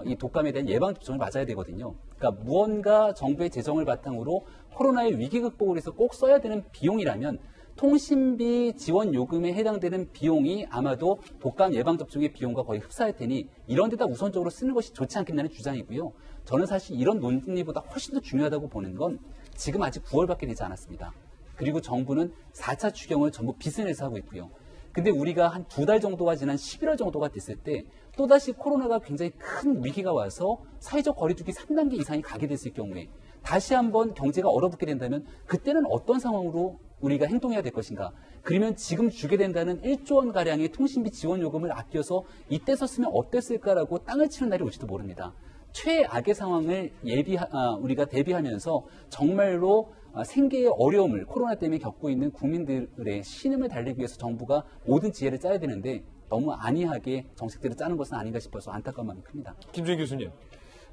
이 독감에 대한 예방접종을 맞아야 되거든요. 그러니까 무언가 정부의 재정을 바탕으로 코로나의 위기 극복을 위해서 꼭 써야 되는 비용이라면 통신비 지원 요금에 해당되는 비용이 아마도 독감 예방접종의 비용과 거의 흡사할 테니 이런 데다 우선적으로 쓰는 것이 좋지 않겠냐는 주장이고요. 저는 사실 이런 논리보다 훨씬 더 중요하다고 보는 건 지금 아직 9월밖에 되지 않았습니다. 그리고 정부는 4차 추경을 전부 빚을 내서 하고 있고요. 근데 우리가 한 2달 정도가 지난 11월 정도가 됐을 때 또다시 코로나가 굉장히 큰 위기가 와서 사회적 거리두기 3단계 이상이 가게 됐을 경우에 다시 한번 경제가 얼어붙게 된다면 그때는 어떤 상황으로 우리가 행동해야 될 것인가. 그러면 지금 주게 된다는 1조 원가량의 통신비 지원 요금을 아껴서 이때 썼으면 어땠을까라고 땅을 치는 날이 올지도 모릅니다. 최악의 상황을 우리가 대비하면서 정말로 생계의 어려움을 코로나 때문에 겪고 있는 국민들의 신음을 달래기 위해서 정부가 모든 지혜를 짜야 되는데 너무 안이하게 정책들을 짜는 것은 아닌가 싶어서 안타까운 마음이 큽니다. 김종인 교수님.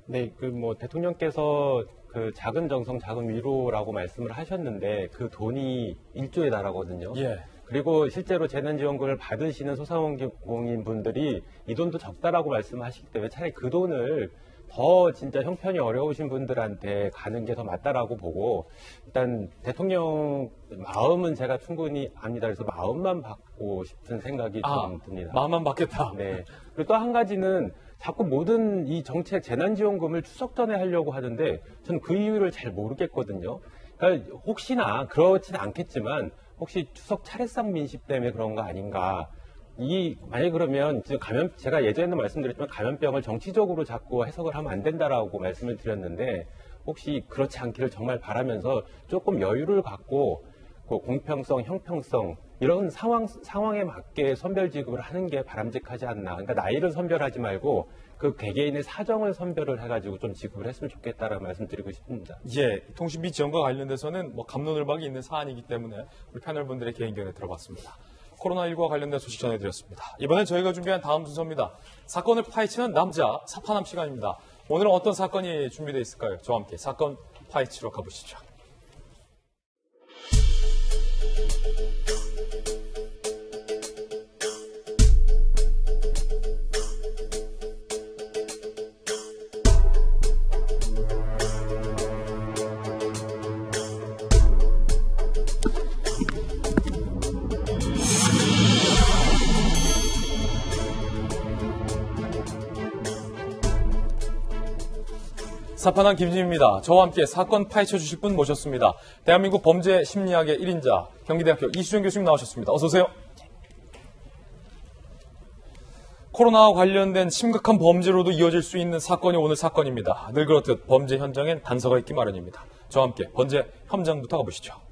네, 대통령께서 그 작은 정성, 작은 위로라고 말씀을 하셨는데 그 돈이 1조에 달하거든요. 예. 그리고 실제로 재난지원금을 받으시는 소상공인 분들이 이 돈도 적다라고 말씀하시기 때문에 차라리 그 돈을 더 진짜 형편이 어려우신 분들한테 가는 게 더 맞다라고 보고 일단 대통령 마음은 제가 충분히 압니다. 그래서 마음만 받고 싶은 생각이 좀 듭니다. 마음만 받겠다. 네. 그리고 또 한 가지는 자꾸 모든 이 정책 재난지원금을 추석 전에 하려고 하는데 저는 그 이유를 잘 모르겠거든요. 그러니까 혹시나 그렇지는 않겠지만 혹시 추석 차례상 민심 때문에 그런 거 아닌가. 만약에 그러면 제가 예전에도 말씀드렸지만 감염병을 정치적으로 자꾸 해석을 하면 안 된다라고 말씀을 드렸는데 혹시 그렇지 않기를 정말 바라면서 조금 여유를 갖고 그 공평성, 형평성 이런 상황에 맞게 선별 지급을 하는 게 바람직하지 않나. 그러니까 나이를 선별하지 말고 그 개개인의 사정을 선별을 해가지고 좀 지급을 했으면 좋겠다라는 말씀드리고 싶습니다. 예, 통신비 지원과 관련돼서는 갑론을박이 있는 사안이기 때문에 우리 패널분들의 개인 견해 들어봤습니다. 코로나19와 관련된 소식 전해드렸습니다. 이번엔 저희가 준비한 다음 순서입니다. 사건을 파헤치는 남자 사파남 시간입니다. 오늘은 어떤 사건이 준비되어 있을까요? 저와 함께 사건 파헤치러 가보시죠. 사판한 김진입니다. 저와 함께 사건 파헤쳐 주실 분 모셨습니다. 대한민국 범죄 심리학의 1인자 경기대학교 이수정 교수님 나오셨습니다. 어서 오세요. 코로나와 관련된 심각한 범죄로도 이어질 수 있는 사건이 오늘 사건입니다. 늘 그렇듯 범죄 현장엔 단서가 있기 마련입니다. 저와 함께 범죄 현장부터 가보시죠.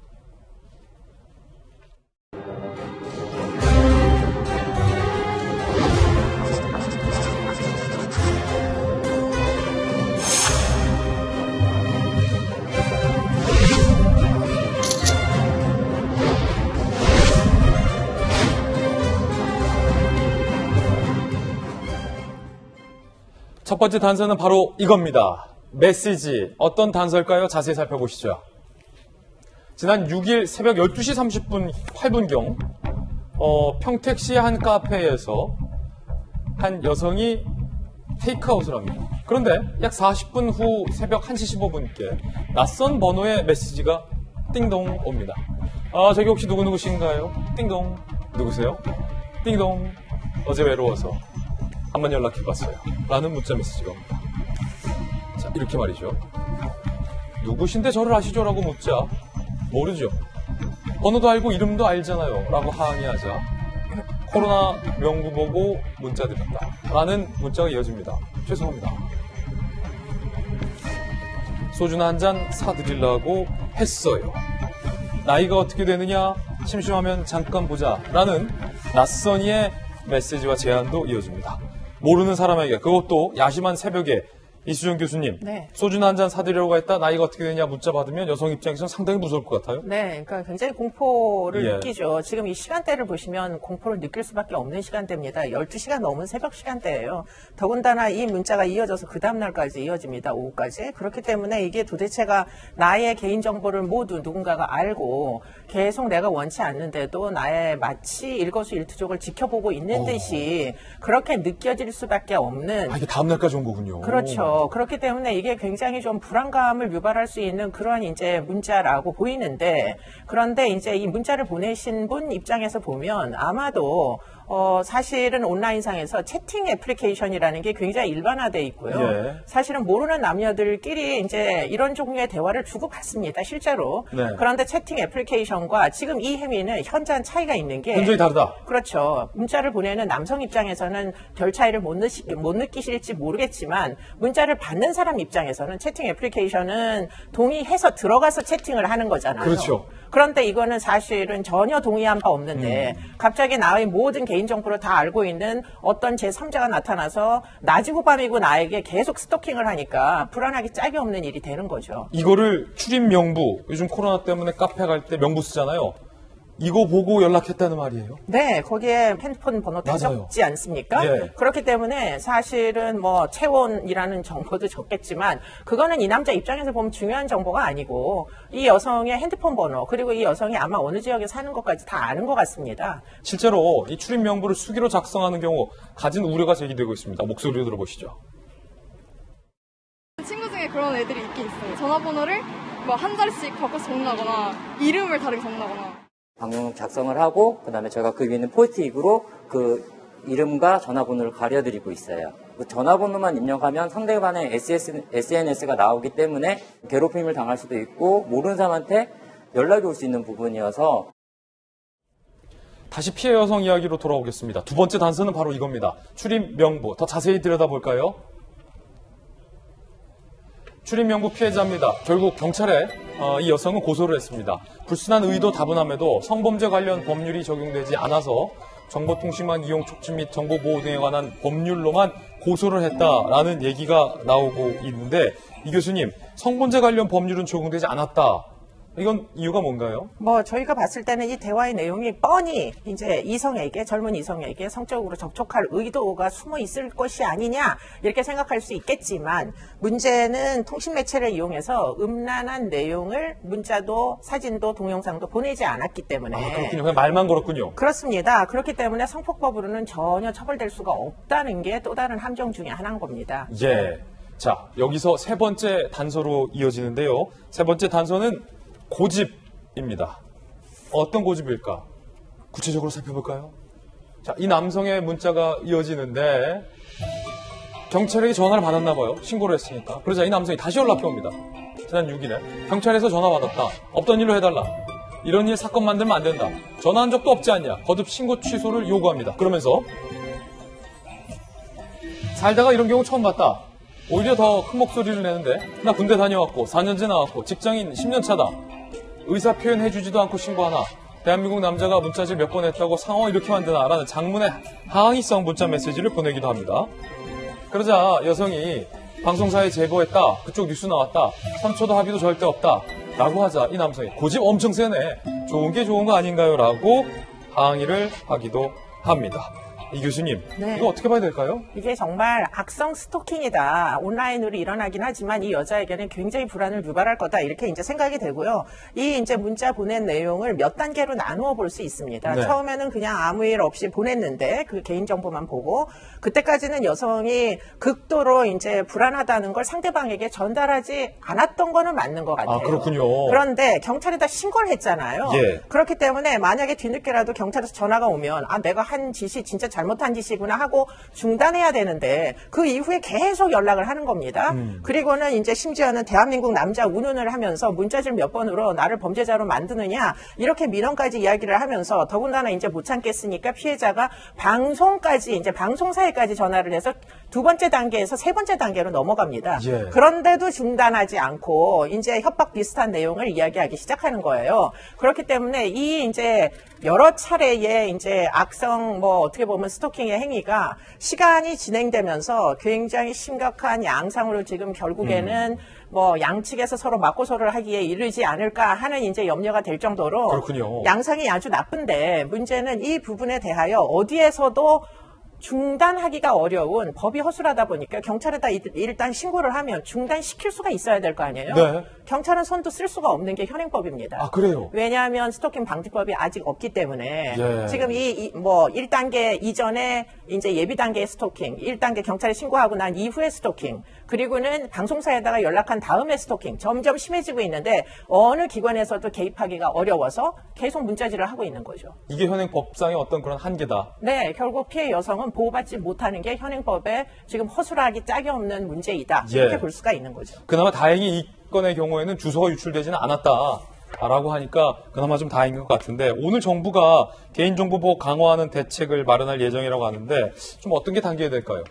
첫 번째 단서는 바로 이겁니다. 메시지. 어떤 단서일까요? 자세히 살펴보시죠. 지난 6일 새벽 12시 30분 8분경 평택시의 한 카페에서 한 여성이 테이크아웃을 합니다. 그런데 약 40분 후 새벽 1시 15분께 낯선 번호의 메시지가 띵동 옵니다. 저기 혹시 누구누구신가요? 띵동. 누구세요? 띵동. 어제 외로워서 한번 연락해봤어요. 라는 문자 메시지가 옵니다. 자, 이렇게 말이죠. 누구신데 저를 아시죠? 라고 묻자 모르죠. 번호도 알고 이름도 알잖아요. 라고 항의하자 코로나 명부 보고 문자 드렸다. 라는 문자가 이어집니다. 죄송합니다. 소주나 한 잔 사드리려고 했어요. 나이가 어떻게 되느냐? 심심하면 잠깐 보자. 라는 낯선 이의 메시지와 제안도 이어집니다. 모르는 사람에게, 그것도 야심한 새벽에 이수정 교수님, 네. 소주나 한 잔 사드리려고 했다. 나이가 어떻게 되냐 문자 받으면 여성 입장에서는 상당히 무서울 것 같아요. 네, 그러니까 굉장히 공포를 예. 느끼죠. 지금 이 시간대를 보시면 공포를 느낄 수밖에 없는 시간대입니다. 12시가 넘은 새벽 시간대예요. 더군다나 이 문자가 이어져서 그 다음날까지 이어집니다. 오후까지. 그렇기 때문에 이게 도대체가 나의 개인정보를 모두 누군가가 알고 계속 내가 원치 않는데도 나의 마치 일거수일투족을 지켜보고 있는 듯이 그렇게 느껴질 수밖에 없는 이게 다음날까지 온 거군요. 그렇죠. 그렇기 때문에 이게 굉장히 좀 불안감을 유발할 수 있는 그런 이제 문자라고 보이는데, 그런데 이제 이 문자를 보내신 분 입장에서 보면 아마도 사실은 온라인상에서 채팅 애플리케이션이라는 게 굉장히 일반화돼 있고요. 예. 사실은 모르는 남녀들끼리 이제 이런 종류의 대화를 주고받습니다. 실제로. 네. 그런데 채팅 애플리케이션과 지금 이 행위는 현저한 차이가 있는 게 현저히 다르다. 그렇죠. 문자를 보내는 남성 입장에서는 별 차이를 못 느끼실지 모르겠지만 문자를 받는 사람 입장에서는 채팅 애플리케이션은 동의해서 들어가서 채팅을 하는 거잖아요. 그렇죠. 그런데 이거는 사실은 전혀 동의한 바 없는데 갑자기 나의 모든 개인정보를 다 알고 있는 어떤 제3자가 나타나서 낮이고 밤이고 나에게 계속 스토킹을 하니까 불안하기 짝이 없는 일이 되는 거죠. 이거를 출입 명부, 요즘 코로나 때문에 카페 갈 때 명부 쓰잖아요. 이거 보고 연락했다는 말이에요? 네, 거기에 핸드폰 번호 다 맞아요. 적지 않습니까? 예. 그렇기 때문에 사실은 뭐 체온이라는 정보도 적겠지만 그거는 이 남자 입장에서 보면 중요한 정보가 아니고 이 여성의 핸드폰 번호 그리고 이 여성이 아마 어느 지역에 사는 것까지 다 아는 것 같습니다. 실제로 이 출입 명부를 수기로 작성하는 경우 가진 우려가 제기되고 있습니다. 목소리로 들어보시죠. 친구 중에 그런 애들이 있긴 있어요. 전화번호를 뭐 한 자리씩 바꿔서 적는다거나 이름을 다르게 적는다거나. 방송 작성을 하고 그다음에 저희가 그 위에 있는 포스트잇으로 그 이름과 전화번호를 가려드리고 있어요. 그 전화번호만 입력하면 상대방의 SNS가 나오기 때문에 괴롭힘을 당할 수도 있고 모르는 사람한테 연락이 올 수 있는 부분이어서 다시 피해 여성 이야기로 돌아오겠습니다. 두 번째 단서는 바로 이겁니다. 출입 명부. 더 자세히 들여다볼까요? 출입 명부 피해자입니다. 결국 경찰에 이 여성은 고소를 했습니다. 불순한 의도 다분함에도 성범죄 관련 법률이 적용되지 않아서 정보통신망 이용 촉진 및 정보보호 등에 관한 법률로만 고소를 했다라는 얘기가 나오고 있는데, 이 교수님, 성범죄 관련 법률은 적용되지 않았다. 이건 이유가 뭔가요? 뭐 저희가 봤을 때는 이 대화의 내용이 뻔히 이제 이성에게 젊은 이성에게 성적으로 접촉할 의도가 숨어 있을 것이 아니냐 이렇게 생각할 수 있겠지만 문제는 통신 매체를 이용해서 음란한 내용을 문자도 사진도 동영상도 보내지 않았기 때문에 그렇군요. 그냥 말만 걸었군요. 그렇습니다. 그렇기 때문에 성폭법으로는 전혀 처벌될 수가 없다는 게 또 다른 함정 중에 하나인 겁니다. 예. 자, 여기서 세 번째 단서로 이어지는데요. 세 번째 단서는 고집입니다. 어떤 고집일까? 구체적으로 살펴볼까요? 자, 이 남성의 문자가 이어지는데 경찰에게 전화를 받았나 봐요. 신고를 했으니까. 그러자 이 남성이 다시 연락해 옵니다. 지난 6일에 경찰에서 전화 받았다. 없던 일로 해달라. 이런 일 사건 만들면 안 된다. 전화한 적도 없지 않냐. 거듭 신고 취소를 요구합니다. 그러면서 살다가 이런 경우 처음 봤다. 오히려 더 큰 목소리를 내는데 나 군대 다녀왔고 4년째 나왔고 직장인 10년 차다. 의사 표현해주지도 않고 신고하나. 대한민국 남자가 문자질 몇 번 했다고 상황을 이렇게 만드나 라는 장문의 항의성 문자 메시지를 보내기도 합니다. 그러자 여성이 방송사에 제보했다. 그쪽 뉴스 나왔다. 선처도 합의도 절대 없다. 라고 하자 이 남성이 고집 엄청 세네. 좋은 게 좋은 거 아닌가요? 라고 항의를 하기도 합니다. 이 교수님, 네. 이거 어떻게 봐야 될까요? 이게 정말 악성 스토킹이다. 온라인으로 일어나긴 하지만 이 여자에게는 굉장히 불안을 유발할 거다. 이렇게 이제 생각이 되고요. 이 이제 문자 보낸 내용을 몇 단계로 나누어 볼 수 있습니다. 네. 처음에는 그냥 아무 일 없이 보냈는데 그 개인정보만 보고 그때까지는 여성이 극도로 이제 불안하다는 걸 상대방에게 전달하지 않았던 거는 맞는 것 같아요. 아, 그렇군요. 그런데 경찰에다 신고를 했잖아요. 예. 그렇기 때문에 만약에 뒤늦게라도 경찰에서 전화가 오면 아 내가 한 짓이 진짜 잘못한 짓이구나 하고 중단해야 되는데 그 이후에 계속 연락을 하는 겁니다. 그리고는 이제 심지어는 대한민국 남자 운운을 하면서 문자질 몇 번으로 나를 범죄자로 만드느냐 이렇게 민원까지 이야기를 하면서 더군다나 이제 못 참겠으니까 피해자가 방송까지 이제 방송사에까지 전화를 해서 두 번째 단계에서 세 번째 단계로 넘어갑니다. 예. 그런데도 중단하지 않고 이제 협박 비슷한 내용을 이야기하기 시작하는 거예요. 그렇기 때문에 이 이제 여러 차례의 이제 악성 뭐 어떻게 보면 스토킹의 행위가 시간이 진행되면서 굉장히 심각한 양상으로 지금 결국에는 뭐 양측에서 서로 맞고서를 하기에 이르지 않을까 하는 이제 염려가 될 정도로 그렇군요. 양상이 아주 나쁜데 문제는 이 부분에 대하여 어디에서도 중단하기가 어려운 법이 허술하다 보니까 경찰에다 일단 신고를 하면 중단시킬 수가 있어야 될 거 아니에요. 네. 경찰은 손도 쓸 수가 없는 게 현행법입니다. 아, 그래요? 왜냐하면 스토킹 방지법이 아직 없기 때문에 예. 지금 뭐 1단계 이전에 이제 예비 단계의 스토킹, 1단계 경찰에 신고하고 난 이후의 스토킹, 그리고는 방송사에다가 연락한 다음에 스토킹 점점 심해지고 있는데 어느 기관에서도 개입하기가 어려워서 계속 문자질을 하고 있는 거죠. 이게 현행법상의 어떤 그런 한계다. 네, 결국 피해 여성은 보호받지 못하는 게 현행법에 지금 허술하기 짝이 없는 문제이다. 예. 이렇게 볼 수가 있는 거죠. 그나마 다행히 이 건의 경우에는 주소가 유출되지는 않았다라고 하니까 그나마 좀 다행인 것 같은데 오늘 정부가 개인정보 보호 강화하는 대책을 마련할 예정이라고 하는데 좀 어떤 게 당겨야 될까요?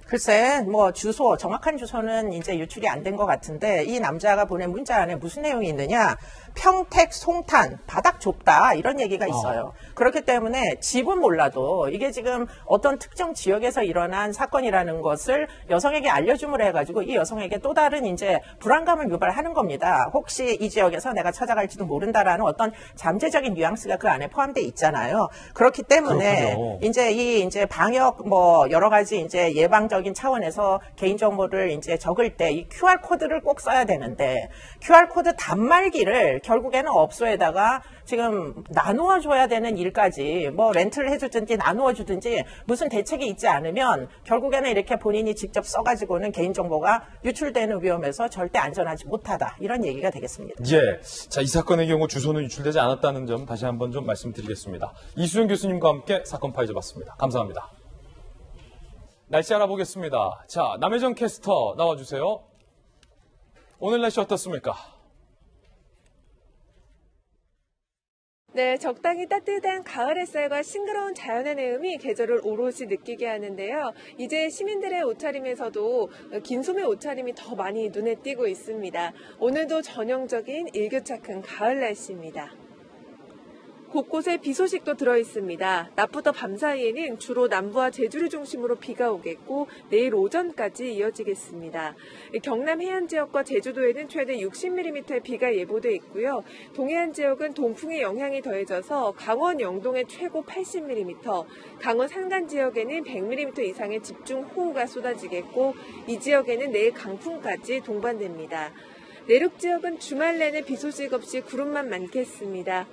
글쎄, 뭐 주소, 정확한 주소는 이제 유출이 안 된 것 같은데 이 남자가 보낸 문자 안에 무슨 내용이 있느냐? 평택 송탄 바닥 좁다 이런 얘기가 있어요. 그렇기 때문에 집은 몰라도 이게 지금 어떤 특정 지역에서 일어난 사건이라는 것을 여성에게 알려줌으로 해가지고 이 여성에게 또 다른 이제 불안감을 유발하는 겁니다. 혹시 이 지역에서 내가 찾아갈지도 모른다라는 어떤 잠재적인 뉘앙스가 그 안에 포함돼 있잖아요. 그렇기 때문에 그렇군요. 이제 이 이제 방역 뭐 여러 가지 이제 예방적인 차원에서 개인정보를 이제 적을 때 이 QR 코드를 꼭 써야 되는데 QR 코드 단말기를 결국에는 업소에다가 지금 나누어 줘야 되는 일까지 뭐 렌트를 해주든지 나누어 주든지 무슨 대책이 있지 않으면 결국에는 이렇게 본인이 직접 써가지고는 개인정보가 유출되는 위험에서 절대 안전하지 못하다 이런 얘기가 되겠습니다. 예. 자, 이 사건의 경우 주소는 유출되지 않았다는 점 다시 한번 좀 말씀드리겠습니다. 이수영 교수님과 함께 사건 파헤쳐봤습니다. 감사합니다. 날씨 알아보겠습니다. 자, 남혜정 캐스터 나와주세요. 오늘 날씨 어떻습니까? 네, 적당히 따뜻한 가을 햇살과 싱그러운 자연의 내음이 계절을 오롯이 느끼게 하는데요. 이제 시민들의 옷차림에서도 긴 소매 옷차림이 더 많이 눈에 띄고 있습니다. 오늘도 전형적인 일교차큰 가을 날씨입니다. 곳곳에 비 소식도 들어있습니다. 낮부터 밤 사이에는 주로 남부와 제주를 중심으로 비가 오겠고 내일 오전까지 이어지겠습니다. 경남 해안 지역과 제주도에는 최대 60mm의 비가 예보돼 있고요. 동해안 지역은 동풍의 영향이 더해져서 강원 영동에 최고 80mm, 강원 산간 지역에는 100mm 이상의 집중호우가 쏟아지겠고 이 지역에는 내일 강풍까지 동반됩니다. 내륙 지역은 주말 내내 비 소식 없이 구름만 많겠습니다.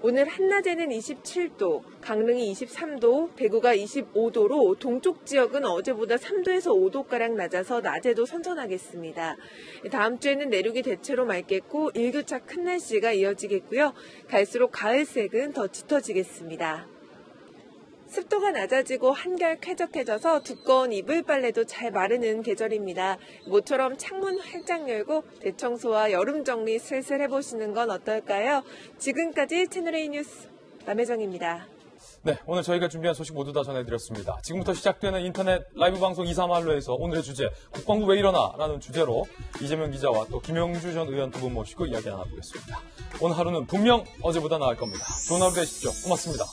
오늘 한낮에는 27도, 강릉이 23도, 대구가 25도로 동쪽 지역은 어제보다 3도에서 5도가량 낮아서 낮에도 선선하겠습니다. 다음 주에는 내륙이 대체로 맑겠고 일교차 큰 날씨가 이어지겠고요. 갈수록 가을색은 더 짙어지겠습니다. 습도가 낮아지고 한결 쾌적해져서 두꺼운 이불 빨래도 잘 마르는 계절입니다. 모처럼 창문 활짝 열고 대청소와 여름 정리 슬슬 해보시는 건 어떨까요? 지금까지 채널A 뉴스 남혜정입니다. 네, 오늘 저희가 준비한 소식 모두 다 전해드렸습니다. 지금부터 시작되는 인터넷 라이브 방송 2, 3할로에서 오늘의 주제 국방부 왜 이러나 라는 주제로 이재명 기자와 또 김영주 전 의원 두 분 모시고 이야기 나눠보겠습니다. 오늘 하루는 분명 어제보다 나을 겁니다. 좋은 하루 되십시오. 고맙습니다.